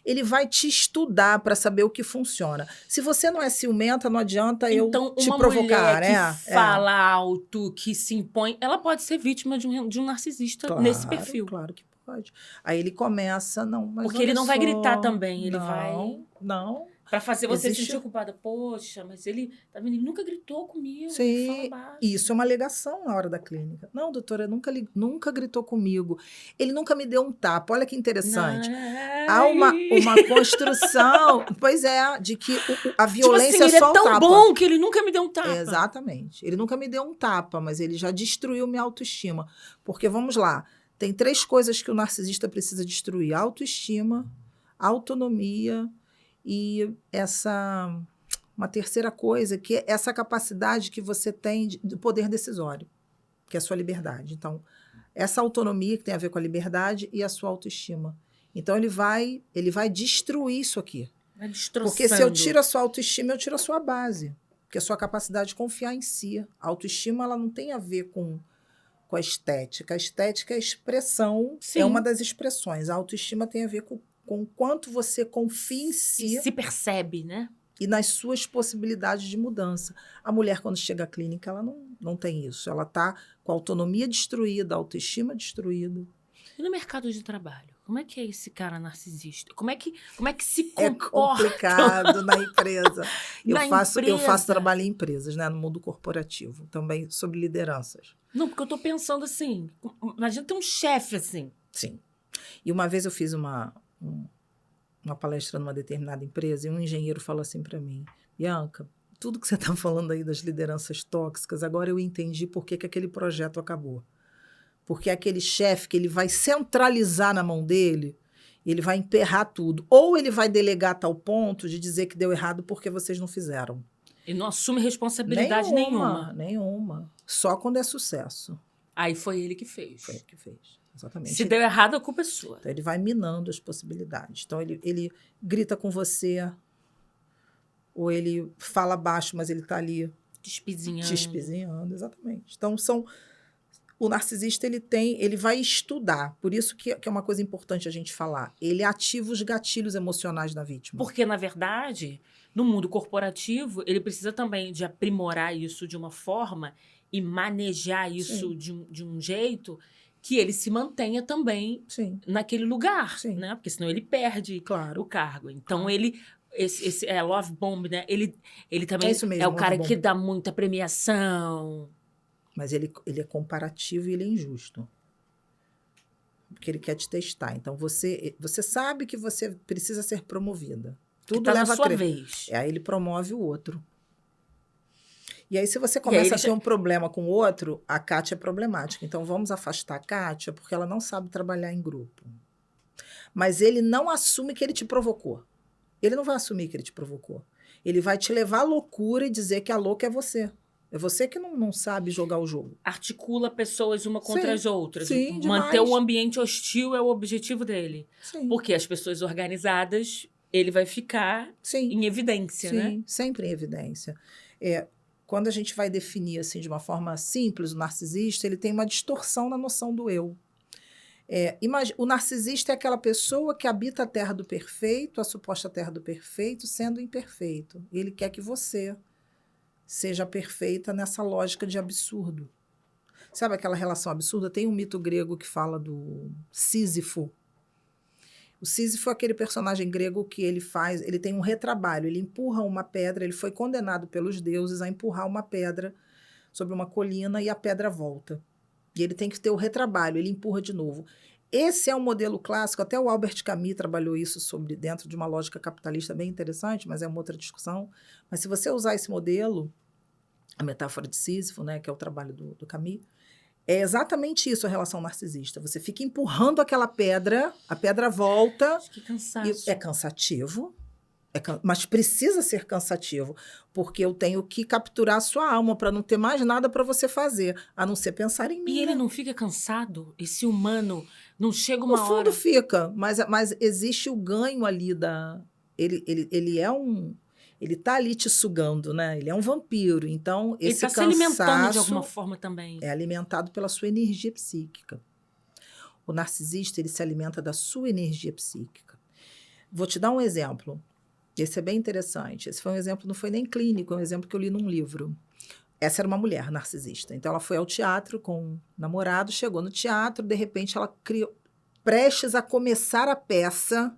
Ele vai te estudar para saber o que funciona. Se você não é ciumenta, não adianta Então, eu te uma provocar, mulher que fala alto, que se impõe, ela pode ser vítima de um narcisista nesse perfil. Claro que pode. Aí ele começa, não, mas Porque ele olha não vai gritar só, também, ele vai... Não. Pra fazer você se Existe- sentir culpada. Poxa, mas ele, tá vendo? Ele nunca gritou comigo, ele fala Sim, baixo. isso é uma alegação na hora da clínica. Não, doutora, nunca gritou comigo. Ele nunca me deu um tapa. Olha que interessante. Há uma construção, pois é, de que a violência tipo assim, ele é só é o tão tapa. bom que ele nunca me deu um tapa. Exatamente. Ele nunca me deu um tapa, mas ele já destruiu minha autoestima. Porque, vamos lá, tem 3 coisas que o narcisista precisa destruir: autoestima, autonomia e uma terceira coisa, que é essa capacidade que você tem de poder decisório, que é a sua liberdade. Então, essa autonomia que tem a ver com a liberdade e a sua autoestima. Então, ele vai destruir isso aqui. Vai destroçando. Porque se eu tiro a sua autoestima, eu tiro a sua base. Porque a sua capacidade de confiar em si. A autoestima, ela não tem a ver com a estética. A estética é a expressão, Sim. é uma das expressões. A autoestima tem a ver com o quanto você confia em si E se percebe, né? e nas suas possibilidades de mudança. A mulher, quando chega à clínica, ela não tem isso. Ela está com a autonomia destruída, a autoestima destruída. E no mercado de trabalho? Como é que é esse cara narcisista? Como é que se É comporta? complicado na empresa. Na Eu faço empresa? trabalho em empresas, né, no mundo corporativo, também sobre lideranças. Não, porque eu tô pensando assim, imagina ter um chefe assim. Sim. E uma vez eu fiz uma palestra numa determinada empresa e um engenheiro falou assim para mim: Bianca, tudo que você está falando aí das lideranças tóxicas, agora eu entendi por que aquele projeto acabou. Porque aquele chefe que ele vai centralizar na mão dele, ele vai emperrar tudo. Ou ele vai delegar a tal ponto de dizer que deu errado porque vocês não fizeram. E não assume responsabilidade nenhuma. Nenhuma. Só quando é sucesso. Aí foi ele que fez. Foi ele que fez. Exatamente. Se deu errado, a culpa é sua. Então, ele vai minando as possibilidades. Então, ele grita com você, ou ele fala baixo, mas ele está ali te espizinhando. Exatamente. Então, o narcisista, ele vai estudar. Por isso que é uma coisa importante a gente falar. Ele ativa os gatilhos emocionais da vítima. Porque, na verdade, no mundo corporativo, ele precisa também de aprimorar isso de uma forma e manejar isso de um jeito que ele se mantenha também naquele lugar, né? Porque senão ele perde o cargo. Então, esse love bomb, né? Ele também é o cara que dá muita premiação. Mas ele é comparativo e ele é injusto. Porque ele quer te testar. Então, você sabe que você precisa ser promovida. Tudo tá leva na sua vez. Aí ele promove o outro. E aí, se você começa a ter um problema com o outro, a Kátia é problemática. Então, vamos afastar a Kátia, porque ela não sabe trabalhar em grupo. Mas ele não assume que ele te provocou. Ele não vai assumir que ele te provocou. Ele vai te levar à loucura e dizer que a louca é você. É você que não sabe jogar o jogo. Articula pessoas uma contra as outras. Sim, manter o ambiente hostil é o objetivo dele. Sim. Porque as pessoas organizadas, ele vai ficar em evidência, né? Sim, sempre em evidência. Quando a gente vai definir assim, de uma forma simples o narcisista, ele tem uma distorção na noção do eu. O narcisista é aquela pessoa que habita a terra do perfeito, a suposta terra do perfeito, sendo imperfeito. Ele quer que você seja perfeita nessa lógica de absurdo. Sabe aquela relação absurda? Tem um mito grego que fala do Sísifo. O Sísifo é aquele personagem grego que ele tem um retrabalho, ele empurra uma pedra, ele foi condenado pelos deuses a empurrar uma pedra sobre uma colina e a pedra volta. E ele tem que ter o retrabalho, ele empurra de novo. Esse é um modelo clássico, até o Albert Camus trabalhou isso dentro de uma lógica capitalista bem interessante, mas é uma outra discussão. Mas se você usar esse modelo, a metáfora de Sísifo, né, que é o trabalho do Camus, é exatamente isso a relação narcisista. Você fica empurrando aquela pedra, a pedra volta. Que cansaço. É cansativo, mas precisa ser cansativo, porque eu tenho que capturar a sua alma para não ter mais nada para você fazer, a não ser pensar em mim. E ele não fica cansado? Esse humano não chega uma No fundo hora... fica, mas existe o ganho ali da... Ele é um... Ele está ali te sugando, né? Ele é um vampiro, então Ele esse está se alimentando de alguma cansaço forma também. é alimentado pela sua energia psíquica. O narcisista, ele se alimenta da sua energia psíquica. Vou te dar um exemplo. Esse é bem interessante. Esse foi um exemplo, não foi nem clínico, é um exemplo que eu li num livro. Essa era uma mulher narcisista. Então, ela foi ao teatro com um namorado, chegou no teatro, de repente, ela criou, prestes a começar a peça,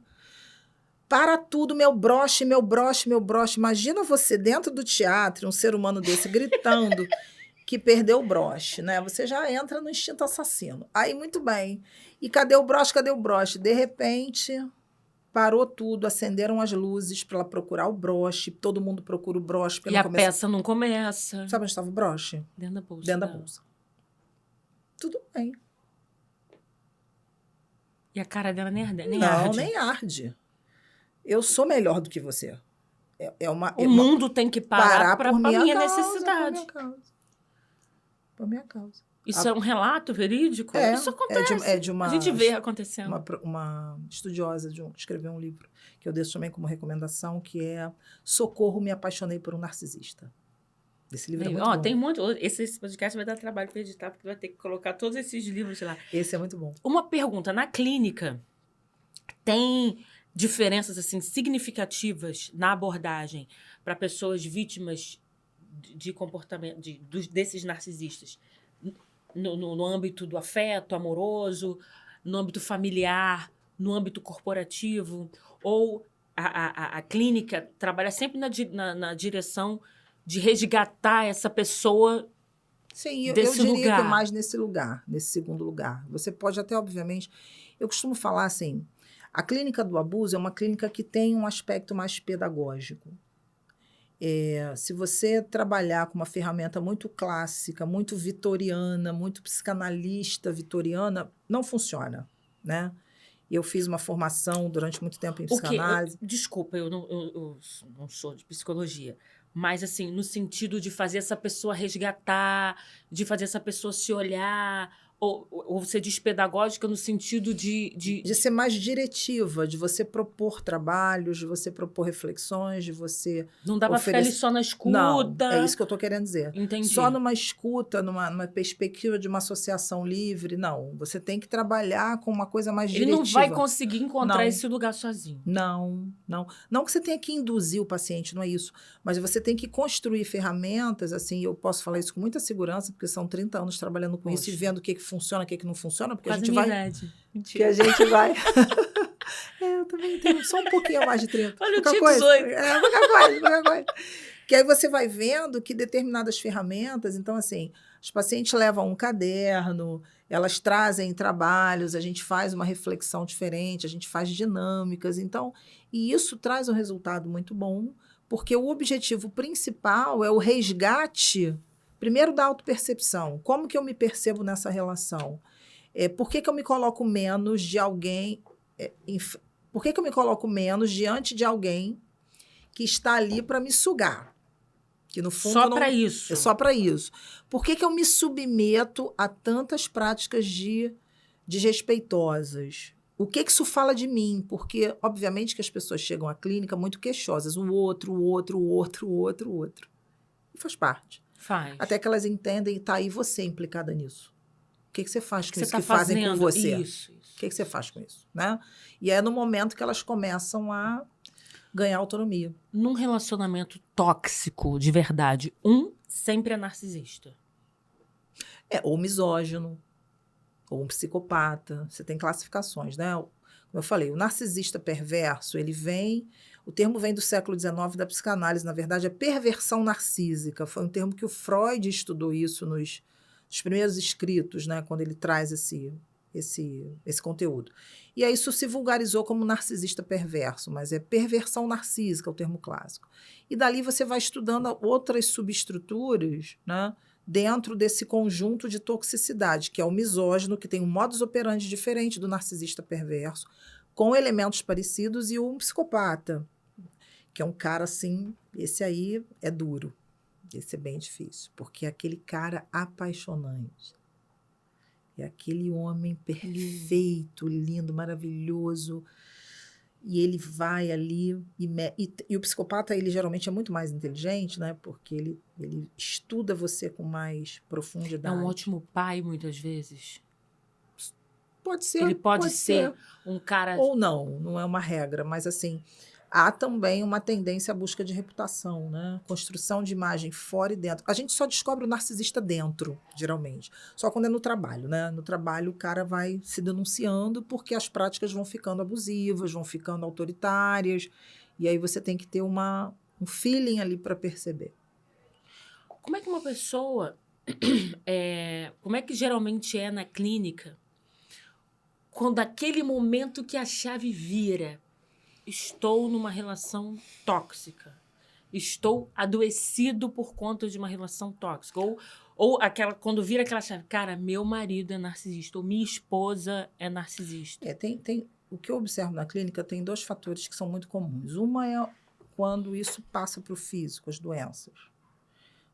para tudo, meu broche, meu broche, meu broche. Imagina você dentro do teatro, um ser humano desse gritando que perdeu o broche, né? Você já entra no instinto assassino. Aí, muito bem. E cadê o broche? Cadê o broche? De repente, parou tudo, acenderam as luzes para ela procurar o broche. Todo mundo procura o broche. E a peça não começa. Sabe onde estava o broche? Dentro da bolsa. Dentro da bolsa. Tudo bem. E a cara dela nem arde. Não, nem arde. Eu sou melhor do que você. O mundo tem que parar para minha necessidade. Por minha causa. Isso é um relato verídico? Isso acontece. A gente vê acontecendo. Uma estudiosa escreveu um livro que eu deixo também como recomendação, que é Socorro, me apaixonei por um narcisista. Esse livro é muito bom. Tem um monte. Esse podcast vai dar trabalho para editar, porque vai ter que colocar todos esses livros lá. Esse é muito bom. Uma pergunta. Na clínica, tem diferenças assim significativas na abordagem para pessoas vítimas de comportamento desses narcisistas no âmbito do afeto amoroso, no âmbito familiar, no âmbito corporativo, ou a clínica trabalha sempre na direção de resgatar essa pessoa? Sim, eu diria que é mais nesse lugar, nesse segundo lugar. Você pode até, obviamente... Eu costumo falar assim, a clínica do abuso é uma clínica que tem um aspecto mais pedagógico. Se você trabalhar com uma ferramenta muito clássica, muito vitoriana, muito psicanalista vitoriana, não funciona, né? Eu fiz uma formação durante muito tempo em psicanálise. Desculpa, eu não sou de psicologia, mas assim, no sentido de fazer essa pessoa resgatar, de fazer essa pessoa se olhar, ou você diz pedagógica no sentido de ser mais diretiva, de você propor trabalhos, de você propor reflexões, de você... Não dá para ficar ali só na escuta. Não, é isso que eu estou querendo dizer. Entendi. Só numa escuta, numa perspectiva de uma associação livre, não. Você tem que trabalhar com uma coisa mais diretiva. Ele não vai conseguir encontrar esse lugar sozinho. Não. Não que você tenha que induzir o paciente, não é isso. Mas você tem que construir ferramentas, assim, eu posso falar isso com muita segurança, porque são 30 anos trabalhando com isso e vendo o que funciona, o que não funciona, porque quase a gente vai... idade. Que a gente vai... eu também tenho só um pouquinho a mais de 30. Olha, eu tinha 18. Pouca coisa. Que aí você vai vendo que determinadas ferramentas... Então, assim, os pacientes levam um caderno, elas trazem trabalhos, a gente faz uma reflexão diferente, a gente faz dinâmicas. Então, e isso traz um resultado muito bom, porque o objetivo principal é o resgate... Primeiro, da autopercepção. Como que eu me percebo nessa relação? Por que eu me coloco menos de alguém... por que eu me coloco menos diante de alguém que está ali para me sugar? Que, no fundo, só para isso. É só para isso. Por que eu me submeto a tantas práticas desrespeitosas? O que isso fala de mim? Porque, obviamente, que as pessoas chegam à clínica muito queixosas. O outro. E faz parte. Faz. Até que elas entendem, e está aí você implicada nisso. O que você faz com isso que fazem com você? Isso. O que você faz com isso? Né? E é no momento que elas começam a ganhar autonomia. Num relacionamento tóxico, de verdade, sempre é narcisista. Ou misógino, ou um psicopata. Você tem classificações, né? Como eu falei, o narcisista perverso, o termo vem do século XIX da psicanálise, na verdade, é perversão narcísica. Foi um termo que o Freud estudou isso nos primeiros escritos, né, quando ele traz esse conteúdo. E aí isso se vulgarizou como narcisista perverso, mas é perversão narcísica o termo clássico. E dali você vai estudando outras subestruturas, né, dentro desse conjunto de toxicidade, que é o misógino, que tem um modus operandi diferente do narcisista perverso, com elementos parecidos, e o psicopata, que é um cara assim, esse aí é duro, esse é bem difícil, porque é aquele cara apaixonante. É aquele homem perfeito, lindo, maravilhoso. E ele vai ali e o psicopata, ele geralmente é muito mais inteligente, né? Porque ele estuda você com mais profundidade. É um ótimo pai, muitas vezes. Pode ser. Ele pode ser um cara... Ou não é uma regra, mas assim, há também uma tendência à busca de reputação, né? Construção de imagem fora e dentro. A gente só descobre o narcisista dentro, geralmente. Só quando é no trabalho, né? No trabalho o cara vai se denunciando porque as práticas vão ficando abusivas, vão ficando autoritárias, e aí você tem que ter um feeling ali para perceber. Como é que uma pessoa... como é que geralmente é na clínica quando aquele momento que a chave vira? Estou numa relação tóxica. Estou adoecido por conta de uma relação tóxica. Ou quando vira aquela chave, cara, meu marido é narcisista, ou minha esposa é narcisista. O que eu observo na clínica tem 2 fatores que são muito comuns. Uma é quando isso passa para o físico, as doenças.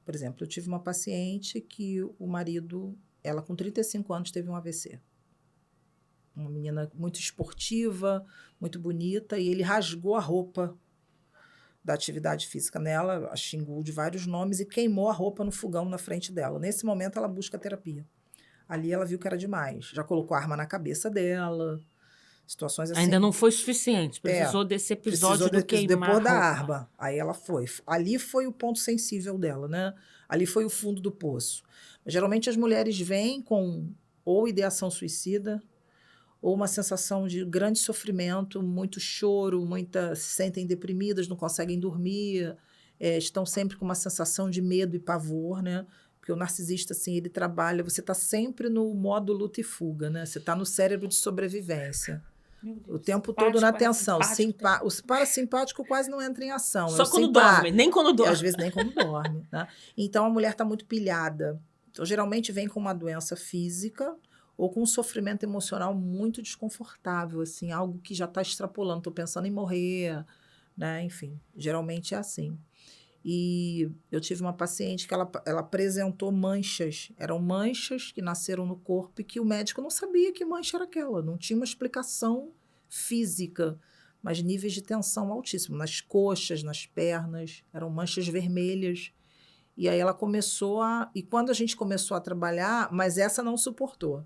Por exemplo, eu tive uma paciente que o marido, ela com 35 anos teve um AVC. Uma menina muito esportiva, muito bonita, e ele rasgou a roupa da atividade física nela, a xingou de vários nomes e queimou a roupa no fogão na frente dela. Nesse momento, ela busca terapia. Ali ela viu que era demais. Já colocou a arma na cabeça dela, situações assim. Ainda não foi suficiente, precisou desse episódio do queimar depois da a roupa. arma. Aí ela foi. Ali foi o ponto sensível dela, né? Ali foi o fundo do poço. Mas, geralmente as mulheres vêm com ou ideação suicida, ou uma sensação de grande sofrimento, muito choro, se sentem deprimidas, não conseguem dormir, estão sempre com uma sensação de medo e pavor, né? Porque o narcisista, assim, ele trabalha, você está sempre no modo luta e fuga, né? Você está no cérebro de sobrevivência. O tempo todo na tensão. O parasimpático quase não entra em ação. Só quando dorme, nem quando dorme. Às vezes nem quando dorme, né? Então, a mulher está muito pilhada. Então, geralmente vem com uma doença física, ou com um sofrimento emocional muito desconfortável, assim, algo que já está extrapolando, estou pensando em morrer, né? Enfim, geralmente é assim. E eu tive uma paciente que ela apresentou manchas, eram manchas que nasceram no corpo e que o médico não sabia que mancha era aquela, não tinha uma explicação física, mas níveis de tensão altíssimos, nas coxas, nas pernas, eram manchas vermelhas. E aí ela começou e quando a gente começou a trabalhar, mas essa não suportou.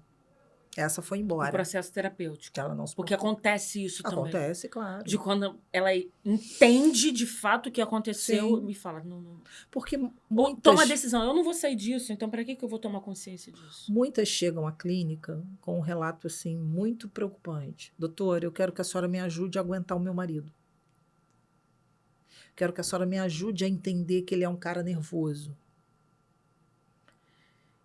Essa foi embora. O processo terapêutico. Que ela não suportou. Porque acontece isso também. Acontece, claro. De quando ela entende de fato o que aconteceu, me fala, não. Porque toma a decisão, eu não vou sair disso, então para que eu vou tomar consciência disso? Muitas chegam à clínica com um relato assim muito preocupante. Doutor, eu quero que a senhora me ajude a aguentar o meu marido. Quero que a senhora me ajude a entender que ele é um cara nervoso.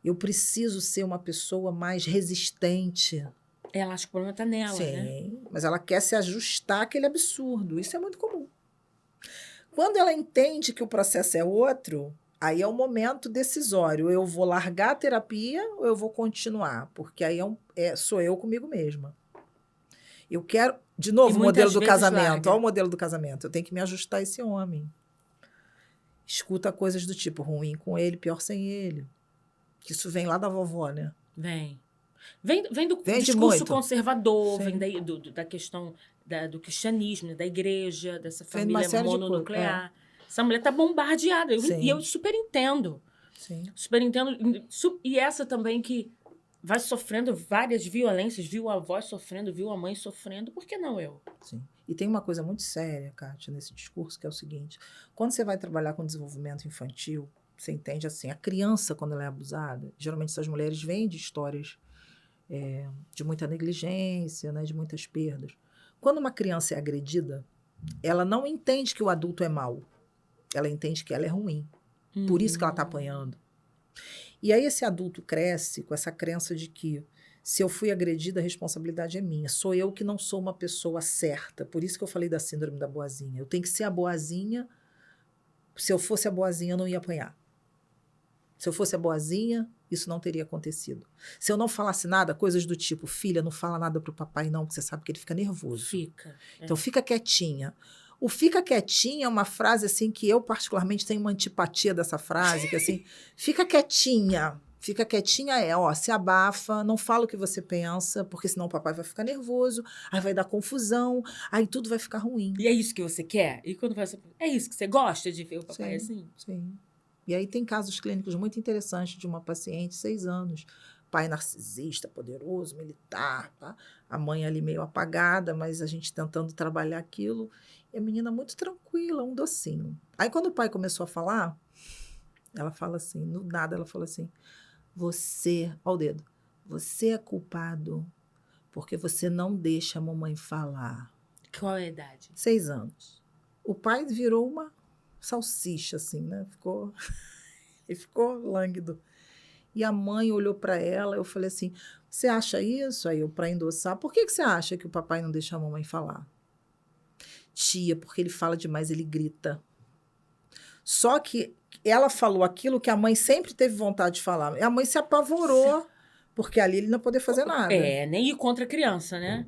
Eu preciso ser uma pessoa mais resistente. Ela acha que o problema está nela, Sim, né? Mas ela quer se ajustar àquele absurdo. Isso é muito comum. Quando ela entende que o processo é outro, aí é o momento decisório. Eu vou largar a terapia ou eu vou continuar? Porque aí sou eu comigo mesma. Eu quero... De novo, o modelo do casamento. Olha o modelo do casamento. Eu tenho que me ajustar a esse homem. Escuta coisas do tipo, ruim com ele, pior sem ele. Que isso vem lá da vovó, né? Vem do discurso conservador, vem da questão do cristianismo, da igreja, dessa família mononuclear. Essa mulher está bombardeada. E eu super entendo. Sim. Super entendo. E essa também que vai sofrendo várias violências, viu a avó sofrendo, viu a mãe sofrendo, por que não eu? Sim. E tem uma coisa muito séria, Kátia, nesse discurso, que é o seguinte. Quando você vai trabalhar com desenvolvimento infantil, você entende assim, a criança, quando ela é abusada, geralmente essas mulheres vêm de histórias de muita negligência, né, de muitas perdas. Quando uma criança é agredida, ela não entende que o adulto é mau. Ela entende que ela é ruim. Por isso que ela está apanhando. E aí esse adulto cresce com essa crença de que se eu fui agredida, a responsabilidade é minha. Sou eu que não sou uma pessoa certa. Por isso que eu falei da síndrome da boazinha. Eu tenho que ser a boazinha. Se eu fosse a boazinha, eu não ia apanhar. Se eu fosse a boazinha, isso não teria acontecido. Se eu não falasse nada, coisas do tipo, filha, não fala nada pro papai não, porque você sabe que ele fica nervoso. Fica. Então fica quietinha. O fica quietinha é uma frase assim que eu particularmente tenho uma antipatia dessa frase, que assim, fica quietinha. Fica quietinha se abafa, não fala o que você pensa, porque senão o papai vai ficar nervoso, aí vai dar confusão, aí tudo vai ficar ruim. E é isso que você quer? E quando você... É isso que você gosta de ver o papai assim? Sim. E aí tem casos clínicos muito interessantes de uma paciente, 6 anos, pai narcisista, poderoso, militar, tá? A mãe ali meio apagada, mas a gente tentando trabalhar aquilo, e a menina muito tranquila, um docinho. Aí quando o pai começou a falar, ela fala assim, no nada ela falou assim, você, ó o dedo, você é culpado porque você não deixa a mamãe falar. Qual é a idade? 6 anos. O pai virou uma salsicha, assim, né? Ele ficou lânguido. E a mãe olhou para ela, eu falei assim, você acha isso? Aí eu, para endossar, por que você acha que o papai não deixa a mamãe falar? Tia, porque ele fala demais, ele grita. Só que ela falou aquilo que a mãe sempre teve vontade de falar. E a mãe se apavorou, porque ali ele não podia fazer nada. Nem ir contra a criança, né?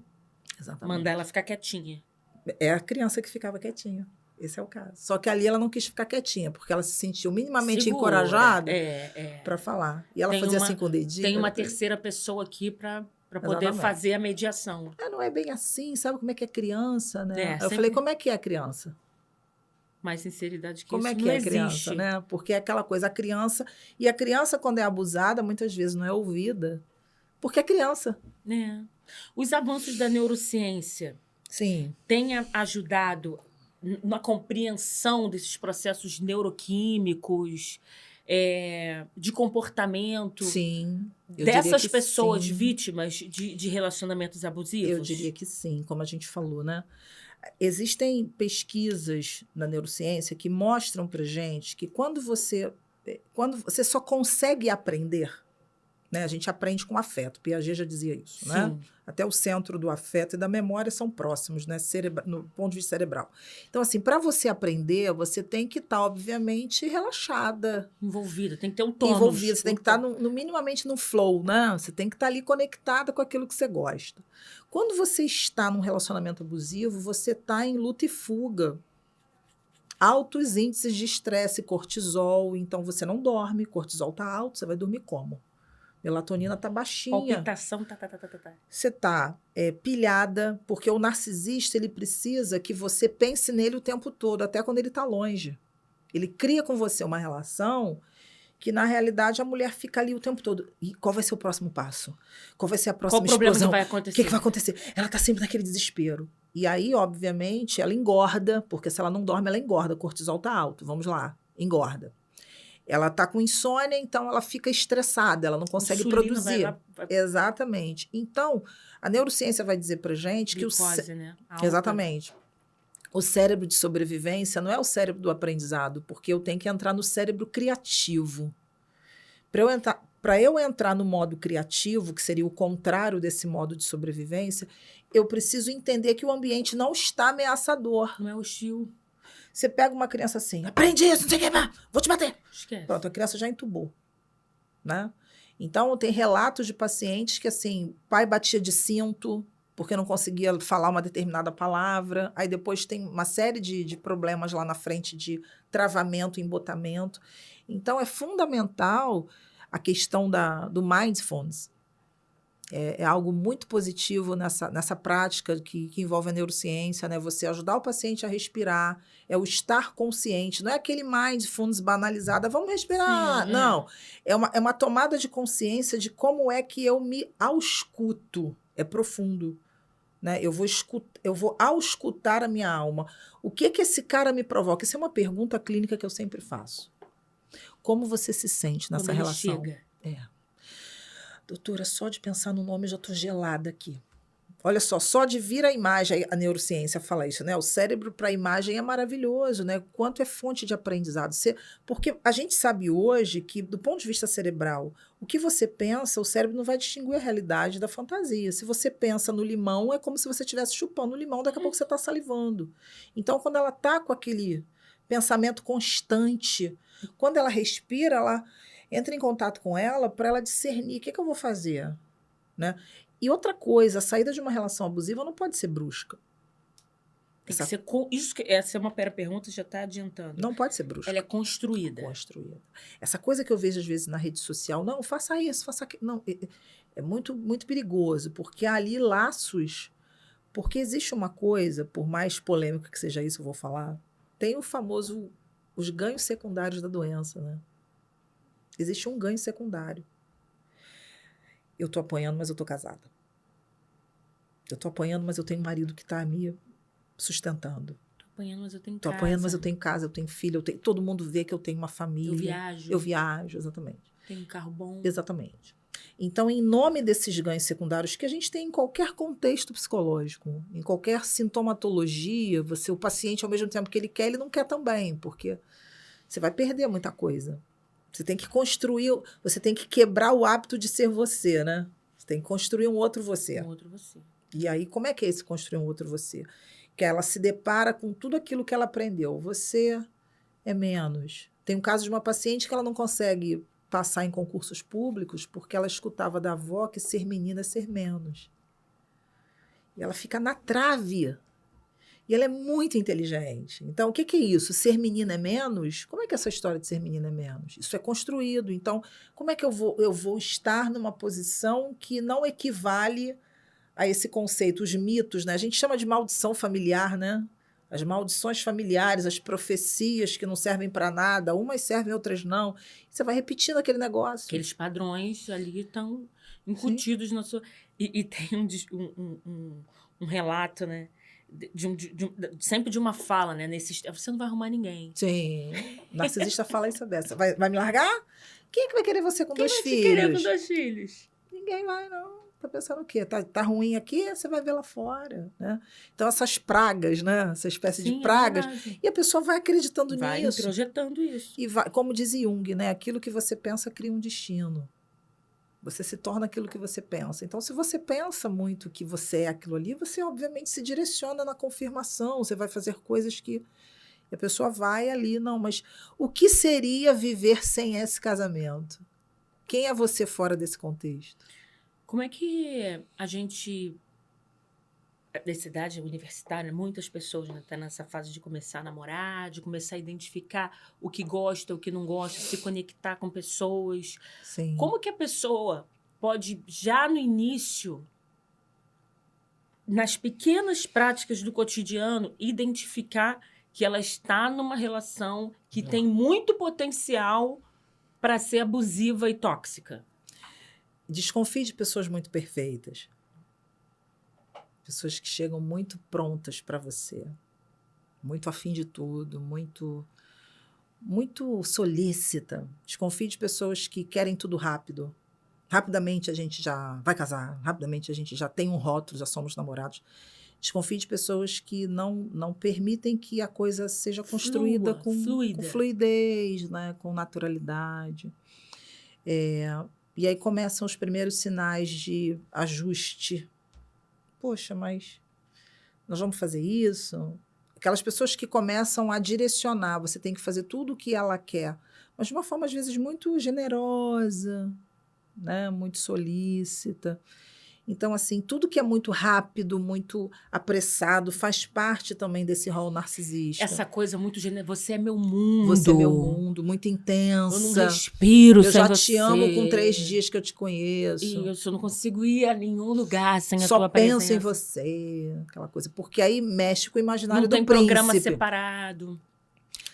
Exatamente. Mandar ela ficar quietinha. É a criança que ficava quietinha. Esse é o caso. Só que ali ela não quis ficar quietinha, porque ela se sentiu minimamente encorajada para falar. E ela fazia assim com o dedinho. Tem uma terceira pessoa aqui para poder fazer a mediação. Não é bem assim, sabe como é que é criança, né? Eu sempre... falei, como é que é a criança? Mais sinceridade que como isso é que não é a existe. Criança, né? Porque é aquela coisa, a criança... E a criança, quando é abusada, muitas vezes não é ouvida, porque é criança. Os avanços da neurociência têm ajudado na compreensão desses processos neuroquímicos, de comportamento dessas pessoas vítimas de relacionamentos abusivos? Eu diria que sim, como a gente falou, né? Existem pesquisas na neurociência que mostram para gente que quando você só consegue aprender, né? A gente aprende com afeto, Piaget já dizia isso, né? Até o centro do afeto e da memória são próximos, né? No ponto de vista cerebral. Então, assim, para você aprender, você tem que estar, obviamente, relaxada. Envolvida, tem que ter um tônus. Envolvida, você tem que estar minimamente no flow, né? Você tem que estar ali conectada com aquilo que você gosta. Quando você está num relacionamento abusivo, você está em luta e fuga. Altos índices de estresse, cortisol, então você não dorme, cortisol está alto, você vai dormir como? Melatonina está baixinha. Palpitação, Você está pilhada, porque o narcisista ele precisa que você pense nele o tempo todo, até quando ele está longe. Ele cria com você uma relação que, na realidade, a mulher fica ali o tempo todo. E qual vai ser o próximo passo? Qual vai ser a próxima explosão? Qual o problema que vai acontecer? O que vai acontecer? Ela está sempre naquele desespero. E aí, obviamente, ela engorda, porque se ela não dorme, ela engorda. O cortisol está alto. Vamos lá, engorda. Ela está com insônia, então ela fica estressada, ela não consegue produzir. Exatamente. Então, a neurociência vai dizer para gente glicose, que né? Exatamente. O cérebro de sobrevivência não é o cérebro do aprendizado, porque eu tenho que entrar no cérebro criativo. Para eu entrar no modo criativo, que seria o contrário desse modo de sobrevivência, eu preciso entender que o ambiente não está ameaçador. Não é hostil. Você pega uma criança assim, aprende isso, não sei o que, vou te bater. Esquece. Pronto, a criança já entubou, né? Então, tem relatos de pacientes que, assim, pai batia de cinto porque não conseguia falar uma determinada palavra. Aí depois tem uma série de problemas lá na frente de travamento, embotamento. Então, é fundamental a questão do mindfulness. É algo muito positivo nessa prática que envolve a neurociência, né? Você ajudar o paciente a respirar, é o estar consciente, não é aquele mindfulness banalizado, vamos respirar, não. É uma tomada de consciência de como é que eu me ausculto, é profundo, né? Eu vou auscultar a minha alma. O que esse cara me provoca? Isso é uma pergunta clínica que eu sempre faço. Como você se sente nessa relação? Chega. Doutora, só de pensar no nome eu já estou gelada aqui. Olha só de vir a imagem, a neurociência fala isso, né? O cérebro para a imagem é maravilhoso, né? Quanto é fonte de aprendizado. Porque a gente sabe hoje que, do ponto de vista cerebral, o que você pensa, o cérebro não vai distinguir a realidade da fantasia. Se você pensa no limão, é como se você estivesse chupando o limão, daqui a pouco você está salivando. Então, quando ela está com aquele pensamento constante, quando ela respira, ela entra em contato com ela para ela discernir o que eu vou fazer, né? E outra coisa, a saída de uma relação abusiva não pode ser brusca. Tem que ser essa é uma pergunta, já está adiantando. Não pode ser brusca. Ela é construída. Construída. Essa coisa que eu vejo às vezes na rede social, não, faça isso, faça aquilo. Não, é muito, muito perigoso, porque há ali laços. Porque existe uma coisa, por mais polêmica que seja isso, eu vou falar, tem o famoso, os ganhos secundários da doença, né? Existe um ganho secundário. Eu tô apanhando, mas eu tô casada. Eu tô apanhando, mas eu tenho um marido que tá me sustentando. Tô apanhando, mas eu tenho casa. Tô apanhando, mas eu tenho casa, eu tenho filho, todo mundo vê que eu tenho uma família. Eu viajo, exatamente. Tenho um carro bom. Exatamente. Então, em nome desses ganhos secundários que a gente tem em qualquer contexto psicológico, em qualquer sintomatologia, o paciente, ao mesmo tempo que ele quer, ele não quer também, porque você vai perder muita coisa. Você tem que construir, você tem que quebrar o hábito de ser você, né? Você tem que construir um outro você. Um outro você. E aí, como é que é esse construir um outro você? Que ela se depara com tudo aquilo que ela aprendeu. Você é menos. Tem um caso de uma paciente que ela não consegue passar em concursos públicos porque ela escutava da avó que ser menina é ser menos. E ela fica na trave. E ela é muito inteligente. Então, o que é isso? Ser menina é menos? Como é que é essa história de ser menina é menos? Isso é construído. Então, como é que eu vou estar numa posição que não equivale a esse conceito, os mitos, né? A gente chama de maldição familiar, né? As maldições familiares, as profecias que não servem para nada, umas servem, outras não. Você vai repetindo aquele negócio. Aqueles padrões ali estão incutidos na sua... E tem um relato, né? Sempre de uma fala, né? Você não vai arrumar ninguém. Sim. O narcisista fala isso dessa. Vai me largar? Quem é que vai querer você com dois filhos? Quem vai te querer com 2 filhos? Ninguém vai, não. Tá pensando o quê? Tá ruim aqui, você vai ver lá fora, né? Então, essas pragas, né? Essa espécie de pragas. E a pessoa vai acreditando nisso. Vai introjetando isso. E vai, como diz Jung, né? Aquilo que você pensa cria um destino. Você se torna aquilo que você pensa. Então, se você pensa muito que você é aquilo ali, você, obviamente, se direciona na confirmação. Você vai fazer coisas que a pessoa vai ali. Não, mas o que seria viver sem esse casamento? Quem é você fora desse contexto? Como é que a gente, dessa idade universitária, muitas pessoas estão, né, nessa fase de começar a namorar, de começar a identificar o que gosta, o que não gosta, se conectar com pessoas. Sim. Como que a pessoa pode, já no início, nas pequenas práticas do cotidiano, identificar que ela está numa relação que tem muito potencial para ser abusiva e tóxica? Desconfie de pessoas muito perfeitas. Pessoas que chegam muito prontas para você. Muito afim de tudo, muito solícita. Desconfie de pessoas que querem tudo rápido. Rapidamente a gente já vai casar, rapidamente a gente já tem um rótulo, já somos namorados. Desconfie de pessoas que não permitem que a coisa seja construída com fluidez, né? Com naturalidade. E aí começam os primeiros sinais de ajuste. Poxa, mas nós vamos fazer isso? Aquelas pessoas que começam a direcionar, você tem que fazer tudo o que ela quer, mas de uma forma, às vezes, muito generosa, né? Muito solícita. Então, assim, tudo que é muito rápido, muito apressado, faz parte também desse rol narcisista. Essa coisa muito você é meu mundo. Você é meu mundo, muito intensa. Eu não respiro sem você. Eu já te amo com 3 dias que eu te conheço. Isso, eu não consigo ir a nenhum lugar sem a Só tua presença. Só penso em você, aquela coisa. Porque aí mexe com o imaginário do príncipe. Não tem programa separado.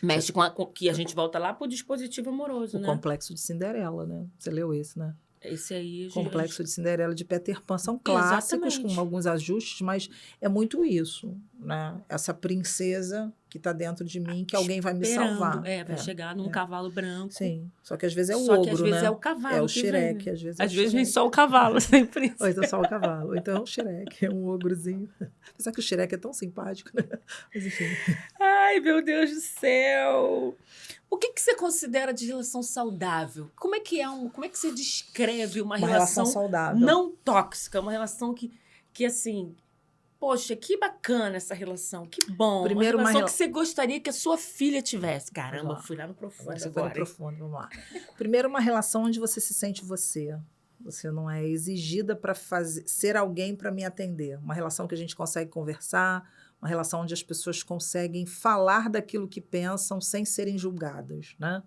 Mexe com que a gente volta lá pro dispositivo amoroso, né? O complexo de Cinderela, né? Você leu esse, né? Esse aí... Complexo de Cinderela, de Peter Pan, são clássicos. Exatamente. Com alguns ajustes, mas é muito isso, né? Essa princesa que está dentro de mim, que alguém vai me Esperando. salvar. Vai chegar num cavalo branco. Sim, só que às vezes é o Só ogro, que às vezes né? é o cavalo. É o que vem, Shrek, né? às vezes é Às o vezes vem Shrek. só o cavalo, sempre isso. Ou então só o cavalo, ou então é o Shrek, é um ogrozinho. Apesar que o Shrek é tão simpático, né? Mas enfim. Ai, meu Deus do céu! O que você considera de relação saudável? Como é que você descreve uma relação saudável. não tóxica? Uma relação que assim, poxa, que bacana essa relação, que bom. Primeiro, uma relação que você gostaria que a sua filha tivesse. Caramba, fui lá no profundo Agora você agora. foi no profundo, vamos lá. Primeiro, uma relação onde você se sente você. Você não é exigida para ser alguém para me atender. Uma relação que a gente consegue conversar, uma relação onde as pessoas conseguem falar daquilo que pensam sem serem julgadas, né?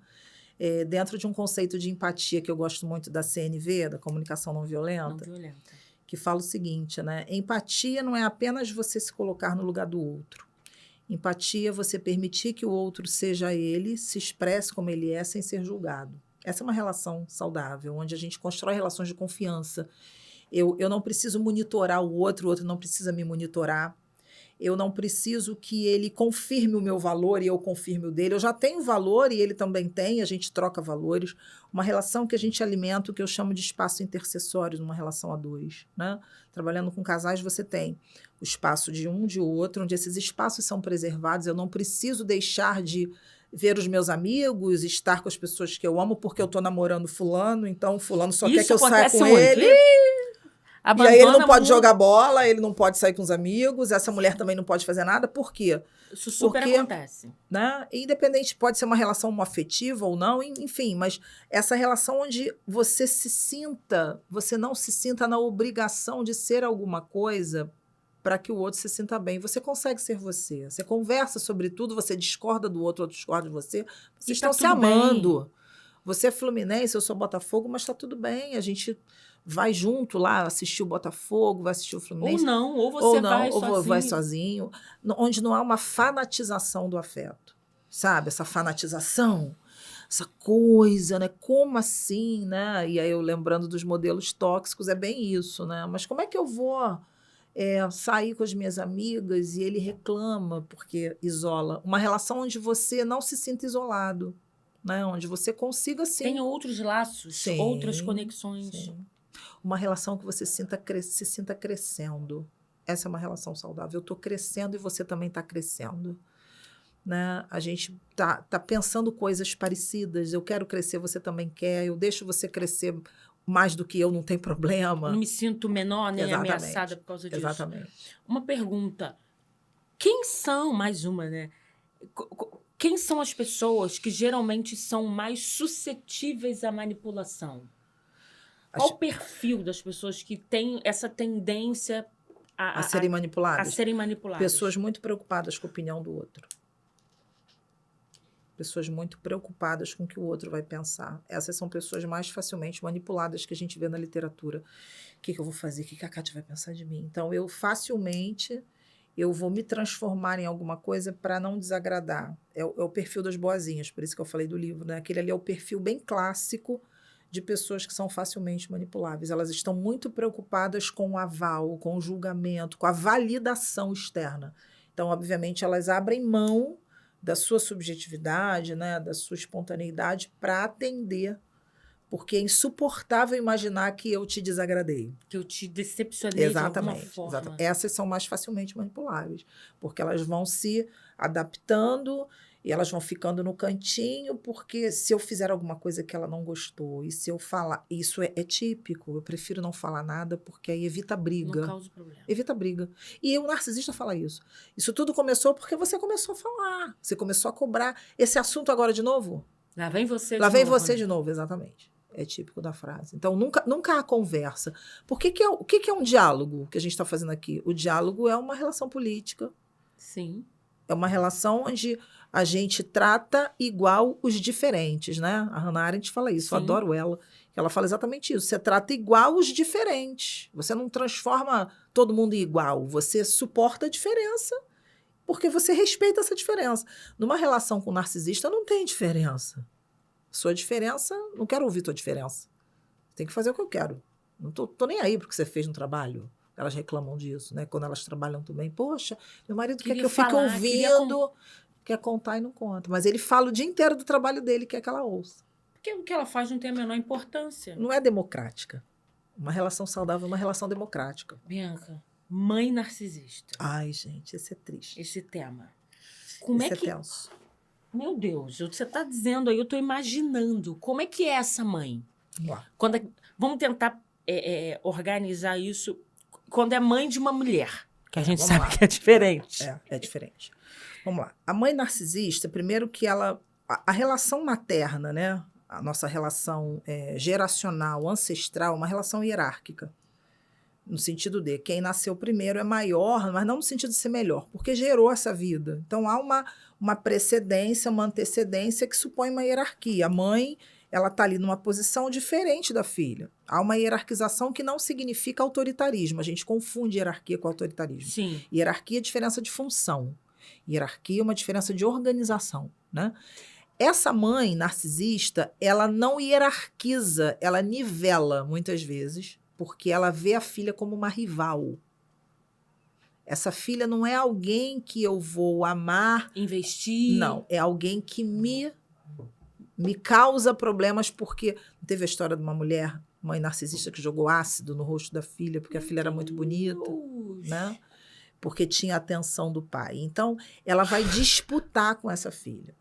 Dentro de um conceito de empatia que eu gosto muito da CNV, da comunicação não violenta, que fala o seguinte, né? Empatia não é apenas você se colocar no lugar do outro. Empatia é você permitir que o outro seja ele, se expresse como ele é, sem ser julgado. Essa é uma relação saudável, onde a gente constrói relações de confiança. Eu não preciso monitorar o outro não precisa me monitorar. Eu não preciso que ele confirme o meu valor e eu confirme o dele. Eu já tenho valor e ele também tem, a gente troca valores. Uma relação que a gente alimenta, o que eu chamo de espaço intercessório, numa relação a dois, né? Trabalhando com casais, você tem o espaço de um, de outro, onde esses espaços são preservados. Eu não preciso deixar de ver os meus amigos, estar com as pessoas que eu amo, porque eu estou namorando fulano, então fulano só quer que eu saia com ele. E aí ele não pode jogar bola, ele não pode sair com os amigos, essa mulher também não pode fazer nada. Por quê? Isso super acontece. Né? Independente, pode ser uma relação afetiva ou não, enfim, mas essa relação onde você não se sinta na obrigação de ser alguma coisa para que o outro se sinta bem. Você consegue ser você. Você conversa sobre tudo, você discorda do outro discorda de você. Vocês estão se amando. Bem. Você é Fluminense, eu sou Botafogo, mas está tudo bem. A gente vai junto lá assistir o Botafogo, vai assistir o Fluminense. Ou você vai sozinho. Onde não há uma fanatização do afeto. Sabe? Essa fanatização, essa coisa, né? Como assim, né? E aí eu lembrando dos modelos tóxicos, é bem isso, né? Mas como é que eu vou sair com as minhas amigas e ele reclama porque isola? Uma relação onde você não se sinta isolado, né? Onde você consiga, sim... Tem outros laços, sim, outras conexões. Sim. Uma relação que você se sinta crescendo. Essa é uma relação saudável. Eu estou crescendo e você também está crescendo. Né? A gente tá pensando coisas parecidas. Eu quero crescer, você também quer. Eu deixo você crescer mais do que eu, não tem problema. Não me sinto menor nem ameaçada por causa disso. Exatamente. Uma pergunta. Quem são, mais uma, né? Quem são as pessoas que geralmente são mais suscetíveis à manipulação? Qual o perfil das pessoas que têm essa tendência a serem manipuladas? A serem manipuladas. Pessoas muito preocupadas com a opinião do outro. Pessoas muito preocupadas com o que o outro vai pensar. Essas são pessoas mais facilmente manipuladas que a gente vê na literatura. O que eu vou fazer? O que a Kátia vai pensar de mim? Então, eu vou me transformar em alguma coisa para não desagradar. É o perfil das boazinhas, por isso que eu falei do livro, né? Aquele ali é o perfil bem clássico de pessoas que são facilmente manipuláveis. Elas estão muito preocupadas com o aval, com o julgamento, com a validação externa. Então, obviamente, elas abrem mão da sua subjetividade, né, da sua espontaneidade para atender, porque é insuportável imaginar que eu te desagradei. Que eu te decepcionei de alguma forma. Exatamente. Essas são mais facilmente manipuláveis, porque elas vão se adaptando e elas vão ficando no cantinho, porque se eu fizer alguma coisa que ela não gostou, e se eu falar... Isso é típico, eu prefiro não falar nada, porque aí evita briga. Não causa problema. Evita briga. E o narcisista fala isso. Isso tudo começou porque você começou a falar, você começou a cobrar. Esse assunto agora de novo? Lá vem você de novo, exatamente. É típico da frase. Então, nunca há conversa. O que é um diálogo que a gente está fazendo aqui? O diálogo é uma relação política. Sim. É uma relação onde a gente trata igual os diferentes, né? A Hannah Arendt fala isso, eu adoro ela. Ela fala exatamente isso. Você trata igual os diferentes. Você não transforma todo mundo em igual. Você suporta a diferença porque você respeita essa diferença. Numa relação com um narcisista, não tem diferença. Sua diferença, não quero ouvir tua diferença. Tem que fazer o que eu quero. Não tô nem aí porque você fez no trabalho. Elas reclamam disso, né? Quando elas trabalham também. Poxa, meu marido quer que eu fique ouvindo. Quer contar e não conta. Mas ele fala o dia inteiro do trabalho dele, quer que ela ouça. Porque o que ela faz não tem a menor importância. Não é democrática. Uma relação saudável é uma relação democrática. Bianca, mãe narcisista. Ai, gente, esse é triste. Esse tema. Como esse é que... tenso. Meu Deus, você está dizendo aí, eu estou imaginando. Como é que é essa mãe? Vamos lá. Vamos tentar organizar isso quando é mãe de uma mulher. Que a gente Vamos sabe lá. que é diferente. É diferente. Vamos lá. A mãe narcisista, primeiro que ela... A relação materna, né? A nossa relação geracional, ancestral, uma relação hierárquica. No sentido de quem nasceu primeiro é maior, mas não no sentido de ser melhor, porque gerou essa vida. Então, há uma precedência, uma antecedência que supõe uma hierarquia. A mãe, ela está ali numa posição diferente da filha. Há uma hierarquização que não significa autoritarismo. A gente confunde hierarquia com autoritarismo. Sim. Hierarquia é diferença de função. Hierarquia é uma diferença de organização, né? Essa mãe narcisista, ela não hierarquiza, ela nivela muitas vezes, porque ela vê a filha como uma rival. Essa filha não é alguém que eu vou amar. Investir. Não, é alguém que me causa problemas, porque teve a história de uma mulher, mãe narcisista, que jogou ácido no rosto da filha, porque a filha era muito bonita, né? Porque tinha a atenção do pai. Então, ela vai disputar com essa filha.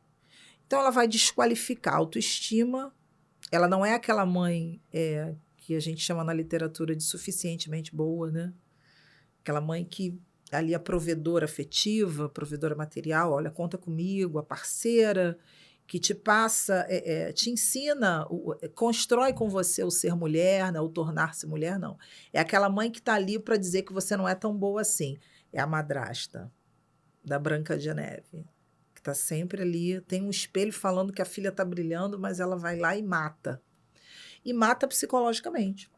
Então, ela vai desqualificar a autoestima. Ela não é aquela mãe que a gente chama na literatura de suficientemente boa, né? Aquela mãe que ali a provedora afetiva, provedora material, olha, conta comigo, a parceira que te passa, te ensina, constrói com você o ser mulher, né? O tornar-se mulher, não. É aquela mãe que está ali para dizer que você não é tão boa assim. É a madrasta da Branca de Neve. Está sempre ali, tem um espelho falando que a filha está brilhando, mas ela vai lá e mata. E mata psicologicamente.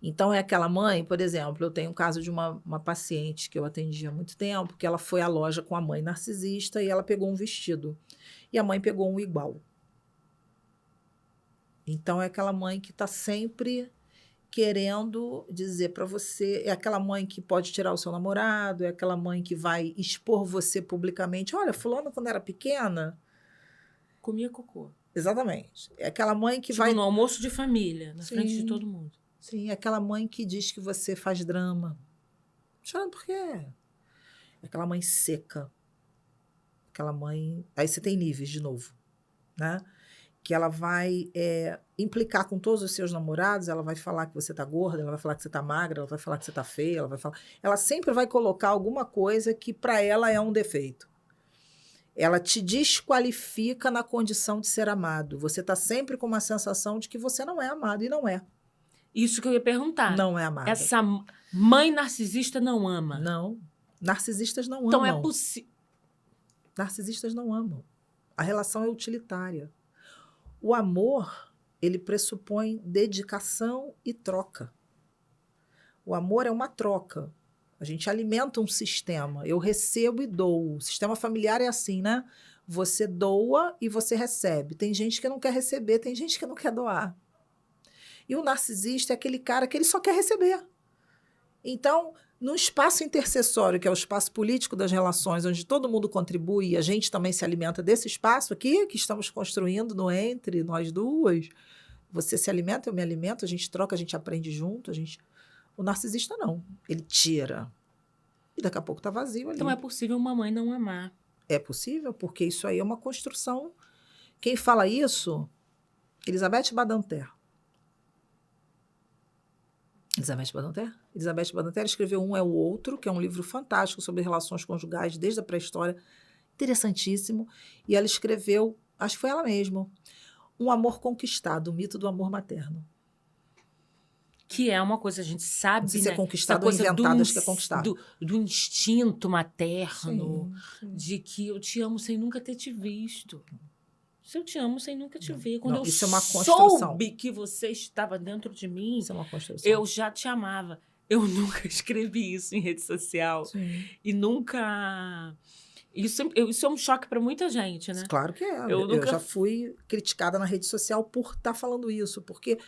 Então, é aquela mãe, por exemplo, eu tenho um caso de uma paciente que eu atendi há muito tempo, que ela foi à loja com a mãe narcisista e ela pegou um vestido. E a mãe pegou um igual. Então, é aquela mãe que está sempre querendo dizer para você, é aquela mãe que pode tirar o seu namorado, é aquela mãe que vai expor você publicamente. Olha, fulana, quando era pequena... comia cocô. Exatamente. É aquela mãe que tipo, vai... no almoço de família, na Sim. frente de todo mundo. Sim, é aquela mãe que diz que você faz drama. Chorando por quê? É aquela mãe seca. Aquela mãe... Aí você tem níveis, de novo, né? Que ela vai implicar com todos os seus namorados, ela vai falar que você tá gorda, ela vai falar que você tá magra, ela vai falar que você tá feia, ela sempre vai colocar alguma coisa que para ela é um defeito. Ela te desqualifica na condição de ser amado. Você tá sempre com uma sensação de que você não é amado, e não é. Isso que eu ia perguntar. Não é amada. Essa mãe narcisista não ama. Não. Narcisistas não então amam. É possível. Narcisistas não amam. A relação é utilitária. O amor, ele pressupõe dedicação e troca. O amor é uma troca. A gente alimenta um sistema. Eu recebo e dou. O sistema familiar é assim, né? Você doa e você recebe. Tem gente que não quer receber, tem gente que não quer doar. E o narcisista é aquele cara que ele só quer receber. Então, no espaço intercessório, que é o espaço político das relações, onde todo mundo contribui e a gente também se alimenta desse espaço aqui, que estamos construindo no entre nós duas, você se alimenta, eu me alimento, a gente troca, a gente aprende junto, O narcisista não, ele tira. E daqui a pouco está vazio ali. Então é possível uma mãe não amar. É possível, porque isso aí é uma construção. Quem fala isso? Elizabeth Badinter. Elizabeth Badinter escreveu Um é o Outro, que é um livro fantástico sobre relações conjugais desde a pré-história, interessantíssimo. E ela escreveu, acho que foi ela mesma, Um Amor Conquistado, o mito do amor materno. Que é uma coisa, a gente sabe, não sei né? se é conquistado ou inventado, acho que é conquistado. Do instinto materno, sim. de que eu te amo sem nunca ter te visto. Se eu te amo sem nunca te ver. Quando eu isso é uma construção. soube que você estava dentro de mim, isso é uma construção. Eu já te amava. Eu nunca escrevi isso em rede social. Sim. E nunca... Isso é um choque para muita gente, né? Claro que é. Eu já fui criticada na rede social por estar falando isso, porque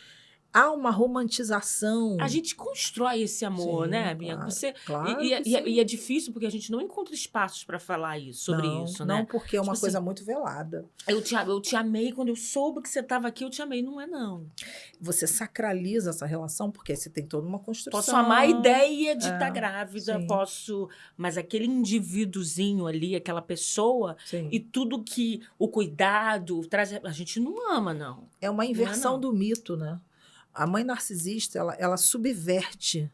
há uma romantização. A gente constrói esse amor, Sim, né, Bianca? claro, Você, claro e, que e- sim. e é difícil porque a gente não encontra espaços para falar isso, sobre Não, isso, não, né? porque é Tipo uma coisa assim, muito velada. eu te amei quando eu soube que você estava aqui, eu te amei. Não é, não. Você sacraliza essa relação, porque aí você tem toda uma Posso amar a construção. ideia de estar grávida, Sim, posso. Mas aquele indivíduozinho ali, aquela pessoa, e sim. tudo que o cuidado traz. A gente não ama, não. É uma Não é, inversão não. do mito, né? A mãe narcisista, ela subverte,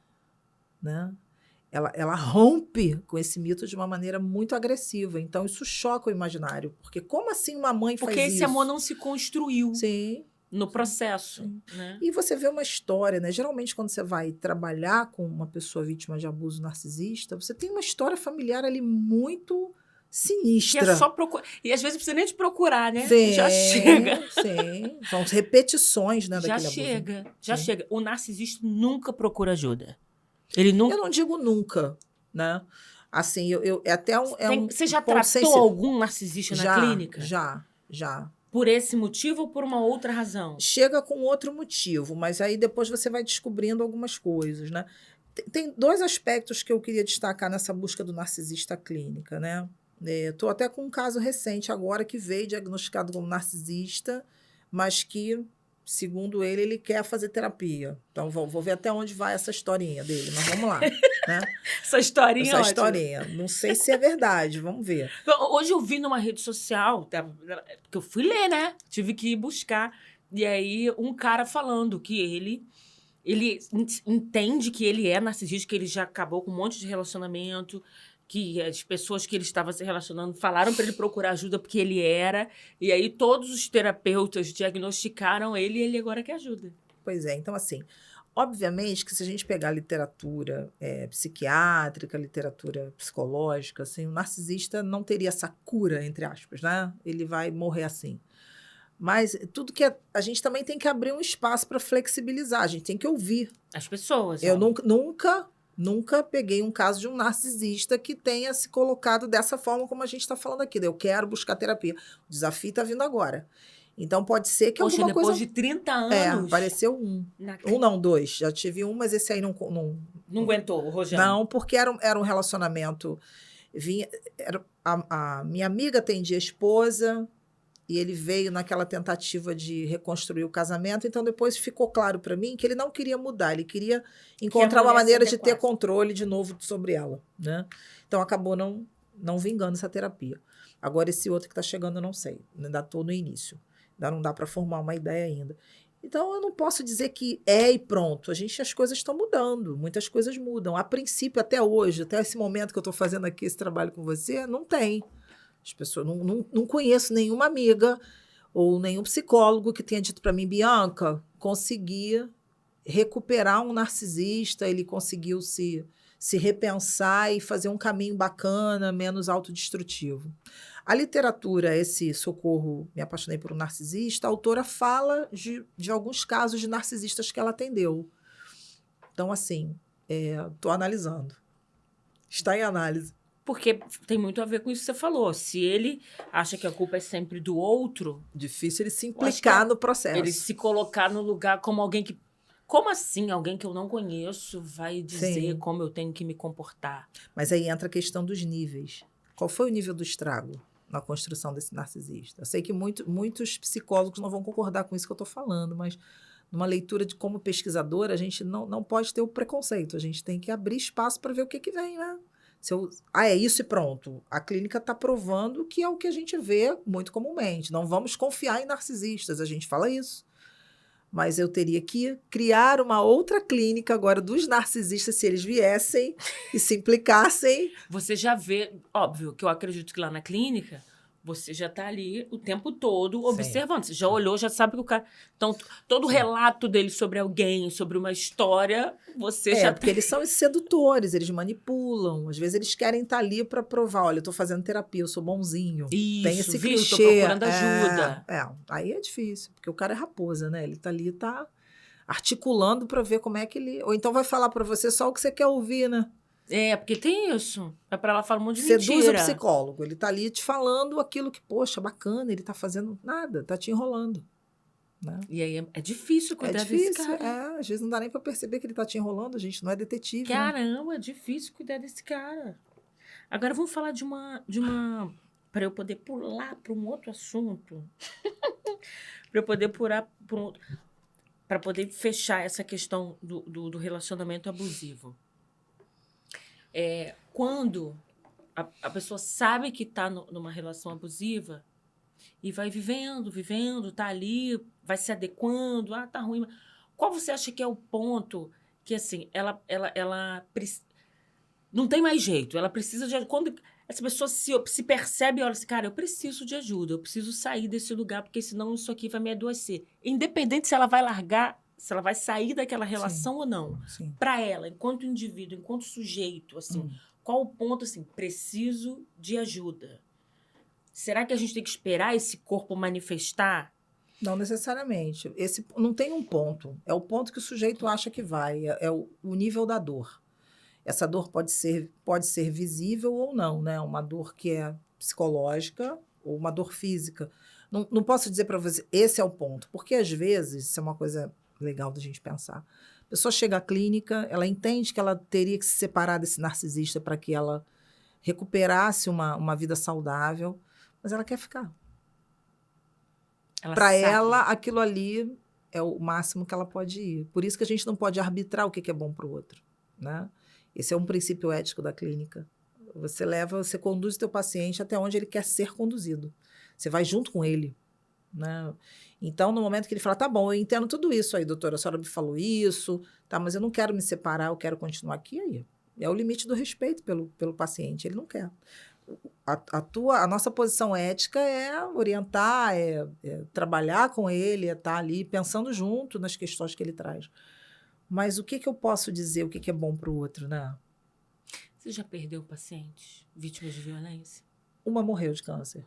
né? Ela rompe com esse mito de uma maneira muito agressiva. Então, isso choca o imaginário. Porque como assim uma mãe Porque faz esse amor isso? não se construiu Sim, no processo, sim. né? E você vê uma história, né? Geralmente, quando você vai trabalhar com uma pessoa vítima de abuso narcisista, você tem uma história familiar ali muito Que é sinistra. só procurar. E às vezes não precisa nem de procurar, né? Sim, Já chega. sim. São repetições, né, Já daquele abuso. chega. Já Sim. chega. O narcisista nunca procura ajuda. Ele nunca. Eu não digo nunca, né? Assim, é até um Você já ponto tratou sensível. algum narcisista na clínica? Já. Por esse motivo ou por uma outra razão? Chega com outro motivo, mas aí depois você vai descobrindo algumas coisas, né? Tem dois aspectos que eu queria destacar nessa busca do narcisista clínica, né? Estou até com um caso recente agora que veio diagnosticado como narcisista, mas que, segundo ele quer fazer terapia. Então, vou ver até onde vai essa historinha dele, mas vamos lá, né? Essa historinha é Essa ótima. historinha. Não sei se é verdade, vamos ver. Hoje eu vi numa rede social, porque eu fui ler, né? Tive que ir buscar. E aí, um cara falando que ele entende que ele é narcisista, que ele já acabou com um monte de relacionamento, que as pessoas que ele estava se relacionando falaram para ele procurar ajuda porque ele era. E aí, todos os terapeutas diagnosticaram ele e ele agora quer ajuda. Pois é, então assim, obviamente que se a gente pegar literatura psiquiátrica, literatura psicológica, assim, o narcisista não teria essa cura, entre aspas, né? Ele vai morrer assim. Mas tudo que a gente também tem que abrir um espaço para flexibilizar, a gente tem que ouvir. As pessoas. Eu ó. nunca peguei um caso de um narcisista que tenha se colocado dessa forma como a gente está falando aqui. Eu quero buscar terapia. O desafio está vindo agora. Então, pode ser que Poxa, alguma depois coisa... de 30 anos. apareceu um. Um não, dois. Já tive um, mas esse aí não aguentou, o Rojão. não, porque era um relacionamento... A minha amiga atendia a esposa e ele veio naquela tentativa de reconstruir o casamento. Então, depois ficou claro para mim que ele não queria mudar. Ele queria encontrar uma mulher se maneira de ter adequasse. controle de novo sobre ela, né? Então, acabou não vingando essa terapia. Agora, esse outro que está chegando, eu não sei. Ainda estou no início. Ainda não dá para formar uma ideia ainda. Então, eu não posso dizer que é e pronto. As coisas estão mudando. Muitas coisas mudam. A princípio, até hoje, até esse momento que eu estou fazendo aqui esse trabalho com você, não tem. As pessoas, não conheço nenhuma amiga ou nenhum psicólogo que tenha dito para mim, Bianca, consegui recuperar um narcisista, ele conseguiu se repensar e fazer um caminho bacana, menos autodestrutivo. A literatura, esse Socorro, Me Apaixonei por um Narcisista, a autora fala de alguns casos de narcisistas que ela atendeu. Então, assim, estou analisando. Está em análise. Porque tem muito a ver com isso que você falou. Se ele acha que a culpa é sempre do outro, Difícil ele se eu acho implicar que no processo. ele se colocar no lugar como alguém que... Como assim alguém que eu não conheço vai dizer Sim. como eu tenho que me comportar? Mas aí entra a questão dos níveis. Qual foi o nível do estrago na construção desse narcisista? Eu sei que muitos psicólogos não vão concordar com isso que eu estou falando, mas numa leitura de como pesquisadora, a gente não pode ter o preconceito. A gente tem que abrir espaço para ver o que vem, né? É isso e pronto. A clínica está provando que é o que a gente vê muito comumente. Não vamos confiar em narcisistas, a gente fala isso. Mas eu teria que criar uma outra clínica agora dos narcisistas, se eles viessem e se implicassem. Você já vê... Óbvio que eu acredito que lá na clínica... Você já está ali o tempo todo observando. Você já olhou, já sabe que o cara... Então, todo o relato dele sobre alguém, sobre uma história, você já... Porque eles são sedutores, eles manipulam. Às vezes eles querem estar ali para provar, olha, eu estou fazendo terapia, eu sou bonzinho. Isso, tem esse viu? clichê. Tô procurando ajuda. Aí é difícil, porque o cara é raposa, né? Ele está ali, está articulando para ver como é que ele... Ou então vai falar para você só o que você quer ouvir, né? Porque tem isso. É para ela falar um monte de Seduz mentira. o psicólogo. Ele tá ali te falando aquilo que, poxa, bacana, ele tá fazendo nada, tá te enrolando. né? E aí é difícil É cuidar desse difícil, cara. às vezes não dá nem para perceber que ele está te enrolando, a gente não é detetive, né? Caramba, é difícil cuidar desse cara. Agora vamos falar de uma para eu poder pular para um outro assunto, para eu poder pular para para poder fechar essa questão do relacionamento abusivo. Quando a pessoa sabe que está numa relação abusiva e vai vivendo, tá ali, vai se adequando, tá ruim. Qual você acha que é o ponto que, assim, ela não tem mais jeito, ela precisa de... Quando essa pessoa se percebe e olha assim, cara, eu preciso de ajuda, eu preciso sair desse lugar, porque senão isso aqui vai me adoecer. Independente se ela vai largar, se ela vai sair daquela relação Sim, ou não. sim. Para ela, enquanto indivíduo, enquanto sujeito, assim, qual o ponto, assim, preciso de ajuda? Será que a gente tem que esperar esse corpo manifestar? Não necessariamente. Não tem um ponto. É o ponto que o sujeito acha que vai. É o nível da dor. Essa dor pode ser visível ou não, né? Uma dor que é psicológica ou uma dor física. Não posso dizer para você, esse é o ponto. Porque, às vezes, isso é uma coisa legal da gente pensar. A pessoa chega à clínica, ela entende que ela teria que se separar desse narcisista para que ela recuperasse uma vida saudável, mas ela quer ficar. Ela Para sabe. ela, aquilo ali é o máximo que ela pode ir. Por isso que a gente não pode arbitrar o que é bom para o outro, né? Esse é um princípio ético da clínica. Você conduz o teu paciente até onde ele quer ser conduzido. Você vai junto com ele, né? Então, no momento que ele fala, tá bom, eu entendo tudo isso aí, doutora, a senhora me falou isso, tá, mas eu não quero me separar, eu quero continuar aqui, aí é o limite do respeito pelo paciente, ele não quer. A nossa posição ética é orientar, é trabalhar com ele, é estar ali pensando junto nas questões que ele traz. Mas o que eu posso dizer, o que é bom para o outro, né? Você já perdeu pacientes vítimas de violência? Uma morreu de câncer.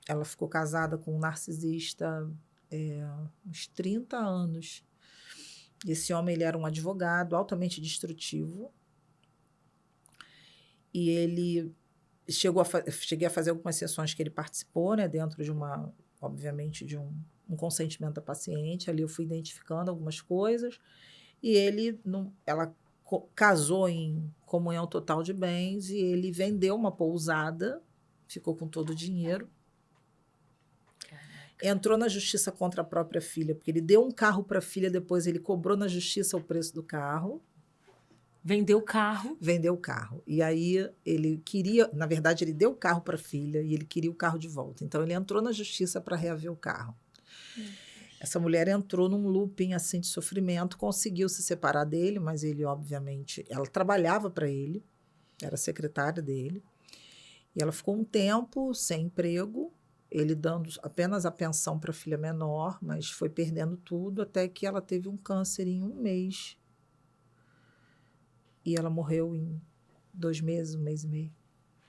Ela ficou casada com um narcisista uns 30 anos. Esse homem, ele era um advogado altamente destrutivo. E ele cheguei a fazer algumas sessões que ele participou, né, dentro de obviamente, de um consentimento da paciente. Ali eu fui identificando algumas coisas. E ela casou em comunhão total de bens e ele vendeu uma pousada, ficou com todo o dinheiro. Entrou na justiça contra a própria filha, porque ele deu um carro para a filha, depois ele cobrou na justiça o preço do carro. Vendeu o carro. Vendeu o carro. E aí ele queria, na verdade, ele deu o carro para a filha e ele queria o carro de volta. Então ele entrou na justiça para reaver o carro. Essa mulher entrou num looping assim de sofrimento, conseguiu se separar dele, mas ele, obviamente, ela trabalhava para ele, era secretária dele, e ela ficou um tempo sem emprego, ele dando apenas a pensão para a filha menor, mas foi perdendo tudo até que ela teve um câncer em 1 mês. E ela morreu em 2 meses, 1 mês e meio.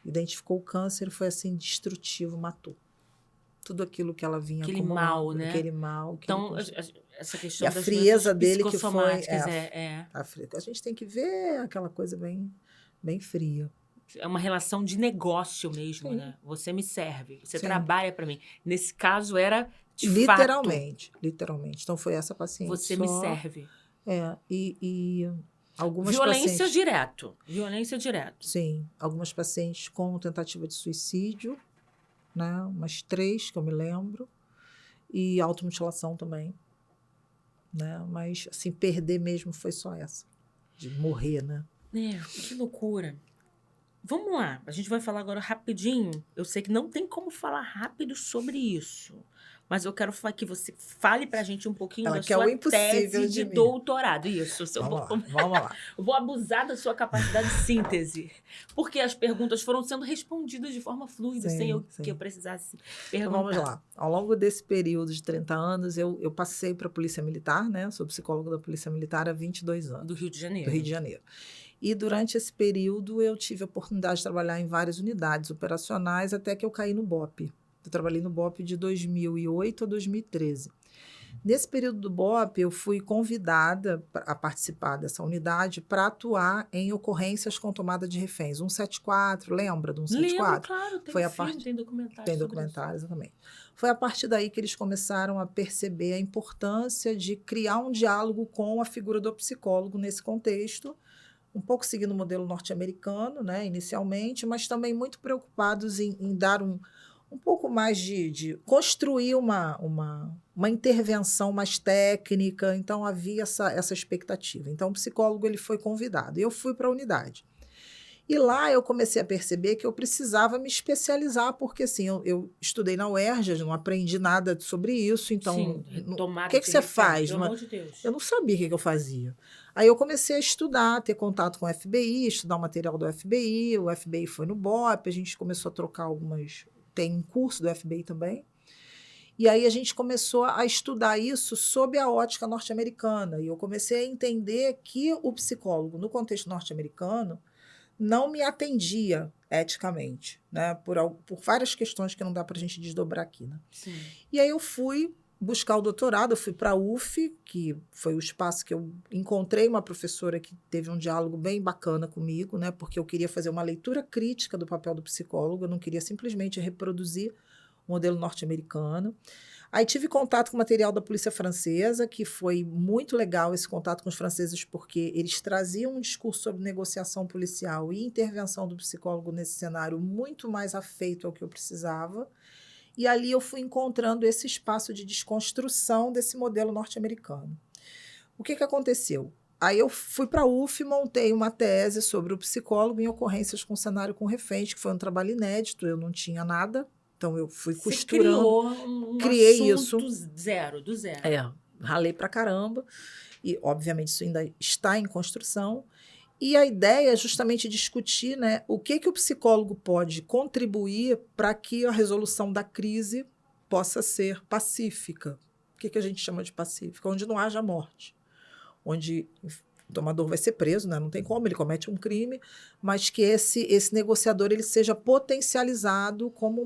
Identificou o câncer, foi assim, destrutivo, matou. Tudo aquilo que ela vinha Aquele acumulando, mal, né? aquele mal. Então, essa questão e a das frieza doenças dele que foi... psicossomáticas, A gente tem que ver aquela coisa bem, bem fria. É uma relação de negócio mesmo, Sim. né? Você me serve, você Sim. trabalha para mim. Nesse caso, era de literalmente, fato. Literalmente. Então, foi essa paciente Você só. me serve. E algumas Violência pacientes... direto. Violência direto. Sim. Algumas pacientes com tentativa de suicídio, né? Umas 3 que eu me lembro. E automutilação também. Né? Mas, assim, perder mesmo foi só essa. De morrer, né? Que loucura. Vamos lá, a gente vai falar agora rapidinho. Eu sei que não tem como falar rápido sobre isso, mas eu quero que você fale pra gente um pouquinho Ela da quer sua o impossível tese de de mim. doutorado. Isso. Vamos lá. Eu vou abusar da sua capacidade de síntese, porque as perguntas foram sendo respondidas de forma fluida, sem que eu precisasse perguntar. Então, vamos lá. Ao longo desse período de 30 anos, eu passei para a Polícia Militar, né? Sou psicóloga da Polícia Militar há 22 anos. Do Rio de Janeiro. Do Rio de Janeiro. E durante esse período eu tive a oportunidade de trabalhar em várias unidades operacionais até que eu caí no BOPE. Eu trabalhei no BOPE de 2008 a 2013. Nesse período do BOP, eu fui convidada a participar dessa unidade para atuar em ocorrências com tomada de reféns. 174, lembra do Lembro, 174? claro, tem Foi a filme, parte. tem documentário Tem sobre isso. documentário, exatamente. Foi a partir daí que eles começaram a perceber a importância de criar um diálogo com a figura do psicólogo nesse contexto, um pouco seguindo o modelo norte-americano, né, inicialmente, mas também muito preocupados em dar um pouco mais de construir uma intervenção mais técnica. Então, havia essa expectativa. Então, o psicólogo ele foi convidado. E eu fui para a unidade. E lá eu comecei a perceber que eu precisava me especializar, porque assim, eu estudei na UERJ, não aprendi nada sobre isso, então, Sim, o tomada que de você refém, faz? pelo amor de Deus. Eu não sabia o que eu fazia. Aí eu comecei a estudar, ter contato com o FBI, estudar o material do FBI, o FBI foi no BOP, a gente começou a trocar algumas... Tem um curso do FBI também. E aí a gente começou a estudar isso sob a ótica norte-americana. E eu comecei a entender que o psicólogo, no contexto norte-americano, não me atendia eticamente, né? Por várias questões que não dá para a gente desdobrar aqui. Né? Sim. E aí eu fui buscar o doutorado, eu fui para a UF, que foi o espaço que eu encontrei uma professora que teve um diálogo bem bacana comigo, né? Porque eu queria fazer uma leitura crítica do papel do psicólogo, eu não queria simplesmente reproduzir o modelo norte-americano. Aí tive contato com o material da polícia francesa, que foi muito legal esse contato com os franceses, porque eles traziam um discurso sobre negociação policial e intervenção do psicólogo nesse cenário muito mais afeito ao que eu precisava. E ali eu fui encontrando esse espaço de desconstrução desse modelo norte-americano. O que aconteceu? Aí eu fui para a UF e montei uma tese sobre o psicólogo em ocorrências com cenário com reféns, que foi um trabalho inédito, eu não tinha nada. Então, eu fui costurando. Você criou criei assunto isso. do zero. Ralei pra caramba. E, obviamente, isso ainda está em construção. E a ideia é justamente discutir, né, o que o psicólogo pode contribuir para que a resolução da crise possa ser pacífica. O que a gente chama de pacífica? Onde não haja morte. Onde o tomador vai ser preso, né? Não tem como, ele comete um crime, mas que esse negociador ele seja potencializado como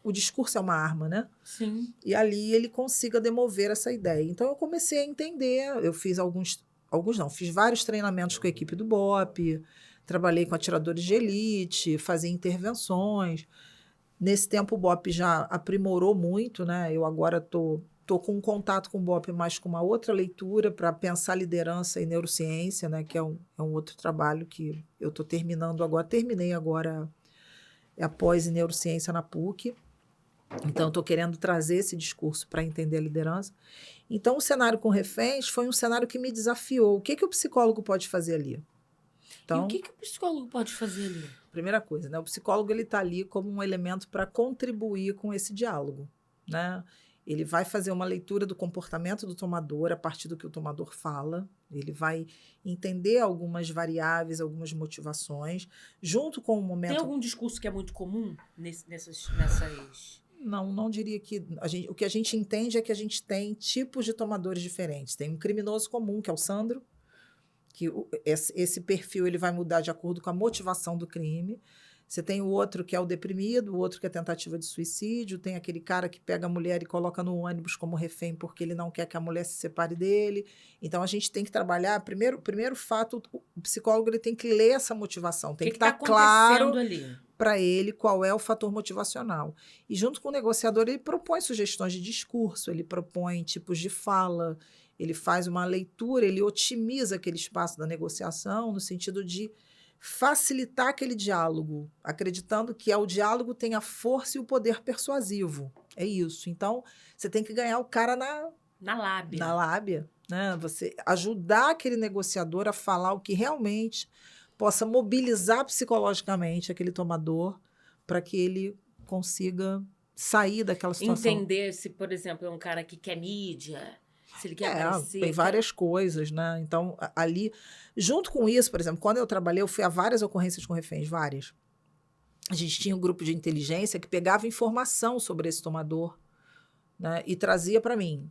o discurso é uma arma, né? Sim. E ali ele consiga demover essa ideia. Então eu comecei a entender, eu fiz fiz vários treinamentos com a equipe do BOP, trabalhei com atiradores de elite, fazia intervenções. Nesse tempo o BOP já aprimorou muito, né? Eu agora estou com um contato com o BOP, mas com uma outra leitura para pensar liderança e neurociência, né? Que é um outro trabalho que eu estou terminando agora. Terminei agora a pós em neurociência na PUC. Então, estou querendo trazer esse discurso para entender a liderança. Então, o cenário com reféns foi um cenário que me desafiou. O que o psicólogo pode fazer ali? Então, e o que o psicólogo pode fazer ali? Primeira coisa, né? O psicólogo está ali como um elemento para contribuir com esse diálogo, né? Ele vai fazer uma leitura do comportamento do tomador a partir do que o tomador fala. Ele vai entender algumas variáveis, algumas motivações, junto com o momento... Tem algum discurso que é muito comum nessas... Não diria que... o que a gente entende é que a gente tem tipos de tomadores diferentes. Tem um criminoso comum, que é o Sandro, que esse perfil ele vai mudar de acordo com a motivação do crime. Você tem o outro que é o deprimido, o outro que é tentativa de suicídio, tem aquele cara que pega a mulher e coloca no ônibus como refém porque ele não quer que a mulher se separe dele. Então, a gente tem que trabalhar... Primeiro fato, o psicólogo ele tem que ler essa motivação. Tem que estar claro para ele qual é o fator motivacional. E junto com o negociador, ele propõe sugestões de discurso, ele propõe tipos de fala, ele faz uma leitura, ele otimiza aquele espaço da negociação no sentido de facilitar aquele diálogo, acreditando que o diálogo tem a força e o poder persuasivo. É isso. Então, você tem que ganhar o cara na lábia. Na lábia, né? Você ajudar aquele negociador a falar o que realmente possa mobilizar psicologicamente aquele tomador para que ele consiga sair daquela situação. Entender se, por exemplo, é um cara que quer mídia... Se ele quer aparecer, tem várias coisas, né? Então, ali, junto com isso, por exemplo, quando eu trabalhei, eu fui a várias ocorrências com reféns, várias. A gente tinha um grupo de inteligência que pegava informação sobre esse tomador, né? E trazia para mim.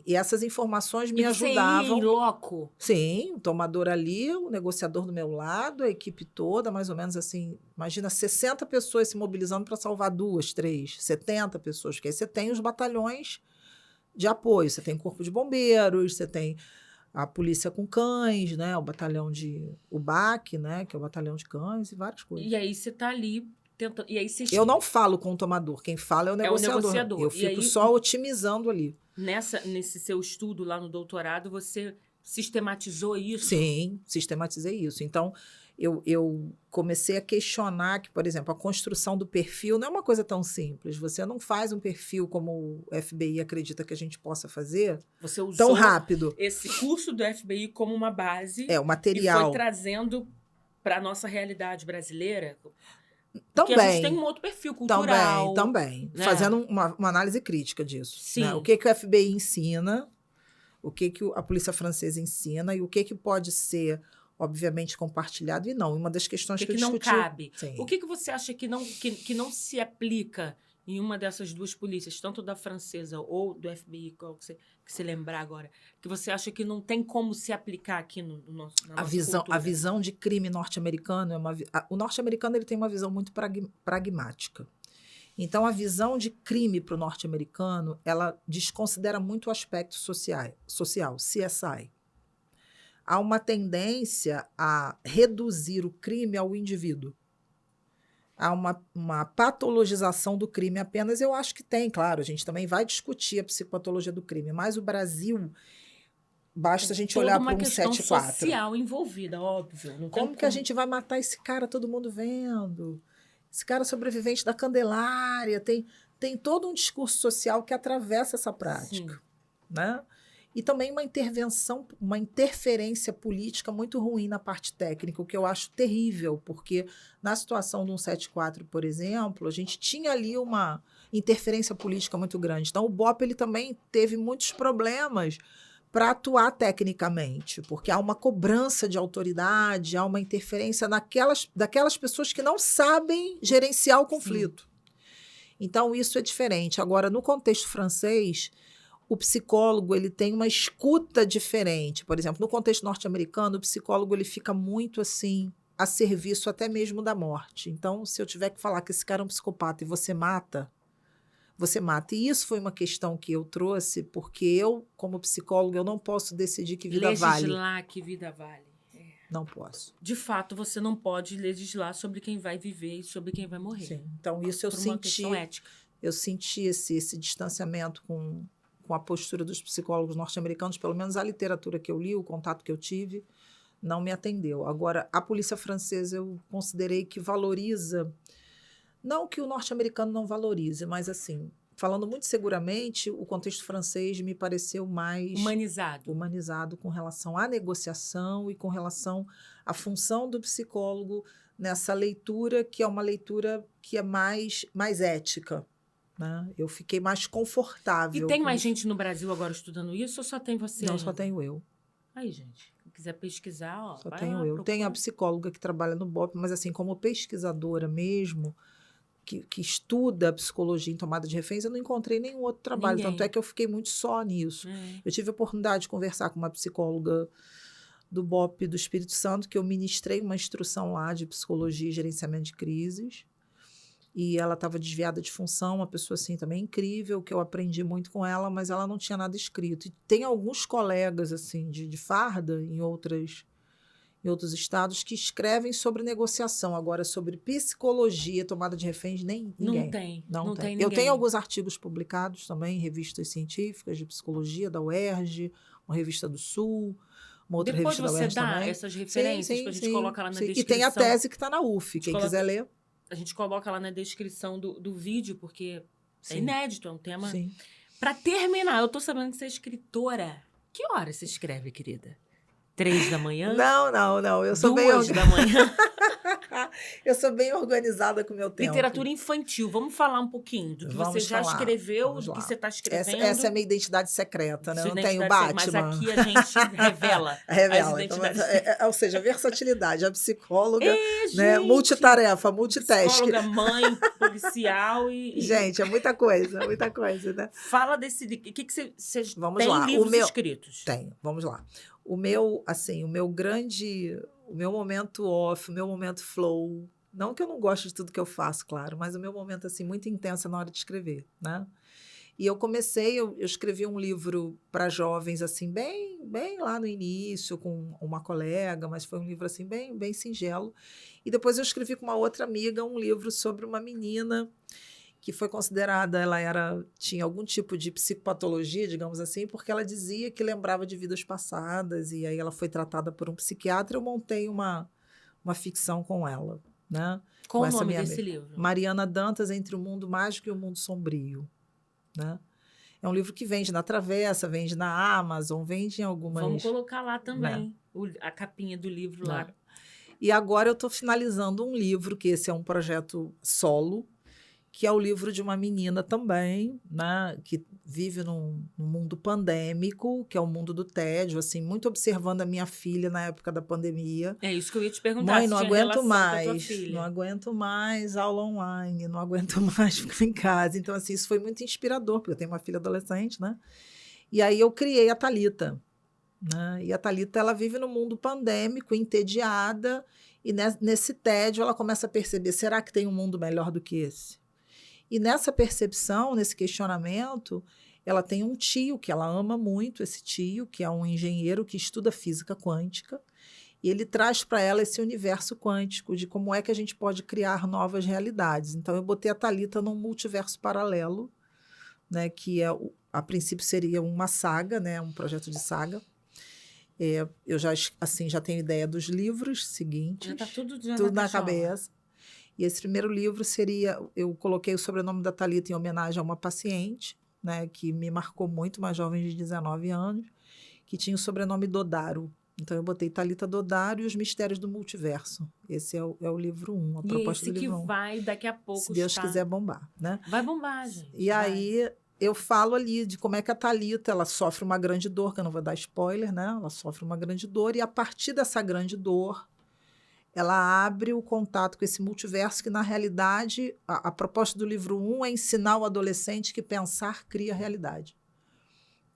E essas informações me ajudavam. Você ia em loco? Sim, o tomador ali, o negociador do meu lado, a equipe toda, mais ou menos assim, imagina 60 pessoas se mobilizando para salvar 2, 3, 70 pessoas, porque aí você tem os batalhões de apoio. Você tem o Corpo de Bombeiros, você tem a polícia com cães, né? O batalhão o BAC, né? Que é o batalhão de cães e várias coisas. E aí você está ali tentando. E aí Eu não falo com o tomador, quem fala é o negociador. negociador. Eu E fico aí, só otimizando ali. Nesse seu estudo lá no doutorado, você sistematizou isso? Sim, sistematizei isso. Então, eu comecei a questionar que, por exemplo, a construção do perfil não é uma coisa tão simples. Você não faz um perfil como o FBI acredita que a gente possa fazer Você usou tão rápido. esse curso do FBI como uma base o material. e foi trazendo para a nossa realidade brasileira? Porque também, a gente tem um outro perfil cultural. Também. Né? Fazendo uma análise crítica disso. Sim. Né? O que o FBI ensina, o que a polícia francesa ensina e o que pode ser, obviamente, compartilhado e não. Uma das questões que eu discuti... não cabe. Sim. O que você acha que não se aplica em uma dessas duas polícias, tanto da francesa ou do FBI, que você lembrar agora, que você acha que não tem como se aplicar aqui na nossa cultura? A visão de crime norte-americano o norte-americano ele tem uma visão muito pragmática. Então, a visão de crime para o norte-americano, ela desconsidera muito o aspecto social, CSI. Há uma tendência a reduzir o crime ao indivíduo. Há uma patologização do crime apenas. Eu acho que tem, claro, a gente também vai discutir a psicopatologia do crime, mas o Brasil, basta a gente olhar para um 7-4. Toda uma questão social envolvida, óbvio. Não como que a gente vai matar esse cara, todo mundo vendo? Esse cara sobrevivente da Candelária, tem todo um discurso social que atravessa essa prática. Sim. Né? E também uma interferência política muito ruim na parte técnica, o que eu acho terrível, porque na situação de um 7-4, por exemplo, a gente tinha ali uma interferência política muito grande. Então, o BOP ele também teve muitos problemas para atuar tecnicamente, porque há uma cobrança de autoridade, há uma interferência daquelas pessoas que não sabem gerenciar o conflito. Sim. Então, isso é diferente. Agora, no contexto francês, o psicólogo ele tem uma escuta diferente. Por exemplo, no contexto norte-americano, o psicólogo ele fica muito assim a serviço até mesmo da morte. Então, se eu tiver que falar que esse cara é um psicopata e você mata. E isso foi uma questão que eu trouxe, porque eu, como psicólogo, eu não posso decidir que vida vale. Legislar que vida vale. Não posso. De fato, você não pode legislar sobre quem vai viver e sobre quem vai morrer. Sim. Então, isso eu senti. Uma questão ética. Eu senti esse distanciamento com a postura dos psicólogos norte-americanos, pelo menos a literatura que eu li, o contato que eu tive, não me atendeu. Agora, a polícia francesa eu considerei que valoriza, não que o norte-americano não valorize, mas assim, falando muito seguramente, o contexto francês me pareceu mais humanizado com relação à negociação e com relação à função do psicólogo nessa leitura, que é uma leitura que é mais ética. Né? Eu fiquei mais confortável. E tem mais gente no Brasil agora estudando isso ou só tem você? Não, só tenho eu. Aí, gente, se quiser pesquisar, ó, só tenho eu. Tenho a psicóloga que trabalha no BOP, mas assim, como pesquisadora mesmo, que estuda psicologia em tomada de reféns, eu não encontrei nenhum outro trabalho. Tanto é que eu fiquei muito só nisso. Eu tive a oportunidade de conversar com uma psicóloga do BOP do Espírito Santo, que eu ministrei uma instrução lá de psicologia e gerenciamento de crises. E ela estava desviada de função, uma pessoa assim também incrível, que eu aprendi muito com ela, mas ela não tinha nada escrito. E tem alguns colegas assim de farda em outros estados que escrevem sobre negociação. Agora, sobre psicologia, tomada de reféns, ninguém. Não tem ninguém. Eu tenho alguns artigos publicados também em revistas científicas de psicologia da UERJ, uma revista do Sul, uma outra Depois revista da UERJ também. Depois você dá essas referências que a gente coloca lá na descrição. E tem a tese que está na UF, quem quiser ler. A gente coloca lá na descrição do vídeo, porque é inédito, é um tema... Sim. Para terminar, eu tô sabendo que você é escritora. Que hora você escreve, querida? 3 da manhã? Não. Eu sou 2 da manhã? Eu sou bem organizada com o meu tempo. Literatura infantil. Vamos falar um pouquinho do que você já escreveu, do que você está escrevendo. Essa é a minha identidade secreta, né? Eu não tenho Batman. Mas aqui a gente revela. Revela. Então, ou seja, versatilidade. A psicóloga, né? Multitarefa, multitask. Psicóloga, mãe, policial e... Gente, é muita coisa, né? Fala desse... O que você Vamos tem lá. livros escritos? Tenho, vamos lá. O meu momento off, o meu momento flow, não que eu não goste de tudo que eu faço, claro, mas o meu momento assim muito intenso na hora de escrever, né? E eu escrevi um livro para jovens, assim, bem lá no início, com uma colega, mas foi um livro, assim, bem singelo. E depois eu escrevi com uma outra amiga um livro sobre uma menina que foi considerada, tinha algum tipo de psicopatologia, digamos assim, porque ela dizia que lembrava de vidas passadas, e aí ela foi tratada por um psiquiatra. Eu montei uma ficção com ela, né? Qual com o nome minha desse amiga. livro? Mariana Dantas, Entre o Mundo Mágico e o Mundo Sombrio. Né? É um livro que vende na Travessa, vende na Amazon, vende em algumas... Vamos colocar lá também, né? a capinha do livro lá. E agora eu estou finalizando um livro, que esse é um projeto solo, que é o livro de uma menina também, né, que vive num mundo pandêmico, que é o mundo do tédio, assim, muito observando a minha filha na época da pandemia. É isso que eu ia te perguntar. Mãe, não aguento mais aula online, não aguento mais ficar em casa. Então, assim, isso foi muito inspirador, porque eu tenho uma filha adolescente, né? E aí eu criei a Thalita, né? E a Thalita, ela vive no mundo pandêmico, entediada, e nesse tédio ela começa a perceber, será que tem um mundo melhor do que esse? E nessa percepção, nesse questionamento, ela tem um tio que ela ama muito, esse tio, que é um engenheiro que estuda física quântica, e ele traz para ela esse universo quântico de como é que a gente pode criar novas realidades. Então, eu botei a Thalita num multiverso paralelo, né, que a princípio seria uma saga, né, um projeto de saga. Eu já tenho ideia dos livros seguintes. Já está tudo na cabeça. E esse primeiro livro eu coloquei o sobrenome da Thalita em homenagem a uma paciente, né, que me marcou muito, uma jovem de 19 anos, que tinha o sobrenome Dodaro. Então, eu botei Thalita Dodaro e os Mistérios do Multiverso. Esse é o livro 1, a proposta do livro 1. E esse que vai, daqui a pouco, se Deus quiser bombar, né? Vai bombar, gente. E aí, eu falo ali de como é que a Thalita, ela sofre uma grande dor, que eu não vou dar spoiler, né? Ela sofre uma grande dor, e a partir dessa grande dor, ela abre o contato com esse multiverso, que, na realidade, a proposta do livro 1 é ensinar o adolescente que pensar cria realidade.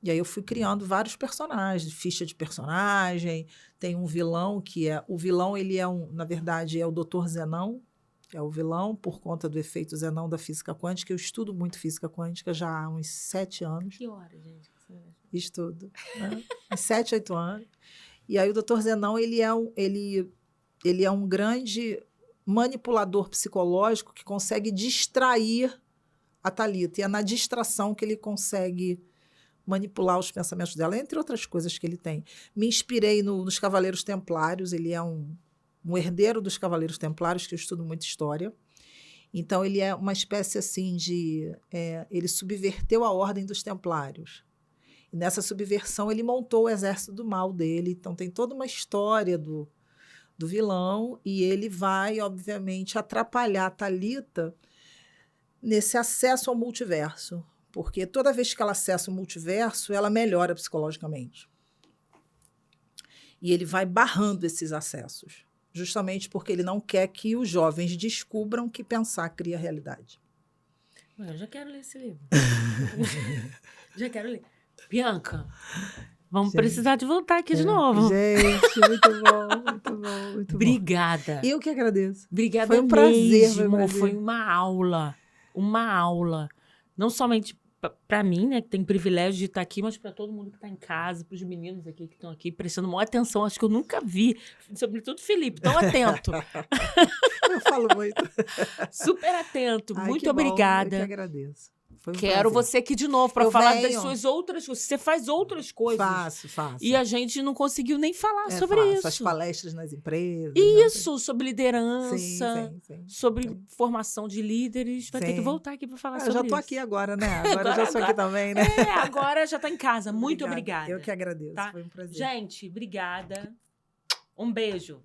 E aí eu fui criando vários personagens, ficha de personagem, tem um vilão que é... O vilão, ele na verdade, é o Dr. Zenão, é o vilão, por conta do efeito Zenão da física quântica. Eu estudo muito física quântica já há uns 7 anos. Que hora, gente? Estudo. Né? Uns 7, 8 anos. E aí o Dr. Zenão, ele é um grande manipulador psicológico que consegue distrair a Thalita. E é na distração que ele consegue manipular os pensamentos dela, entre outras coisas que ele tem. Me inspirei nos Cavaleiros Templários. Ele é um herdeiro dos Cavaleiros Templários, que eu estudo muito história. Então, ele é uma espécie assim de... ele subverteu a ordem dos Templários. E nessa subversão, ele montou o exército do mal dele. Então, tem toda uma história do vilão, e ele vai, obviamente, atrapalhar a Thalita nesse acesso ao multiverso, porque toda vez que ela acessa o multiverso, ela melhora psicologicamente. E ele vai barrando esses acessos, justamente porque ele não quer que os jovens descubram que pensar cria realidade. Eu já quero ler esse livro. Já quero ler. Bianca, vamos precisar de voltar aqui de novo. Gente, muito bom, muito bom, muito Obrigada. bom. Eu que agradeço. Obrigada foi um prazer, Foi uma aula. Uma aula. Não somente para mim, né, que tem privilégio de estar aqui, mas para todo mundo que está em casa, para os meninos aqui que estão aqui, prestando maior atenção. Acho que eu nunca vi, sobretudo Felipe, tão atento. Eu falo muito. Super atento. Ai, muito obrigada. Eu que agradeço. Quero você aqui de novo para falar das suas outras coisas. Você faz outras coisas. Faço. E a gente não conseguiu nem falar sobre isso. As palestras nas empresas. Isso, sobre liderança, sim. sobre formação de líderes. Vai ter que voltar aqui para falar sobre isso. Eu já estou aqui agora, né? Agora eu já sou aqui também, né? Agora já está em casa. Muito obrigada. Eu que agradeço. Tá? Foi um prazer. Gente, obrigada. Um beijo.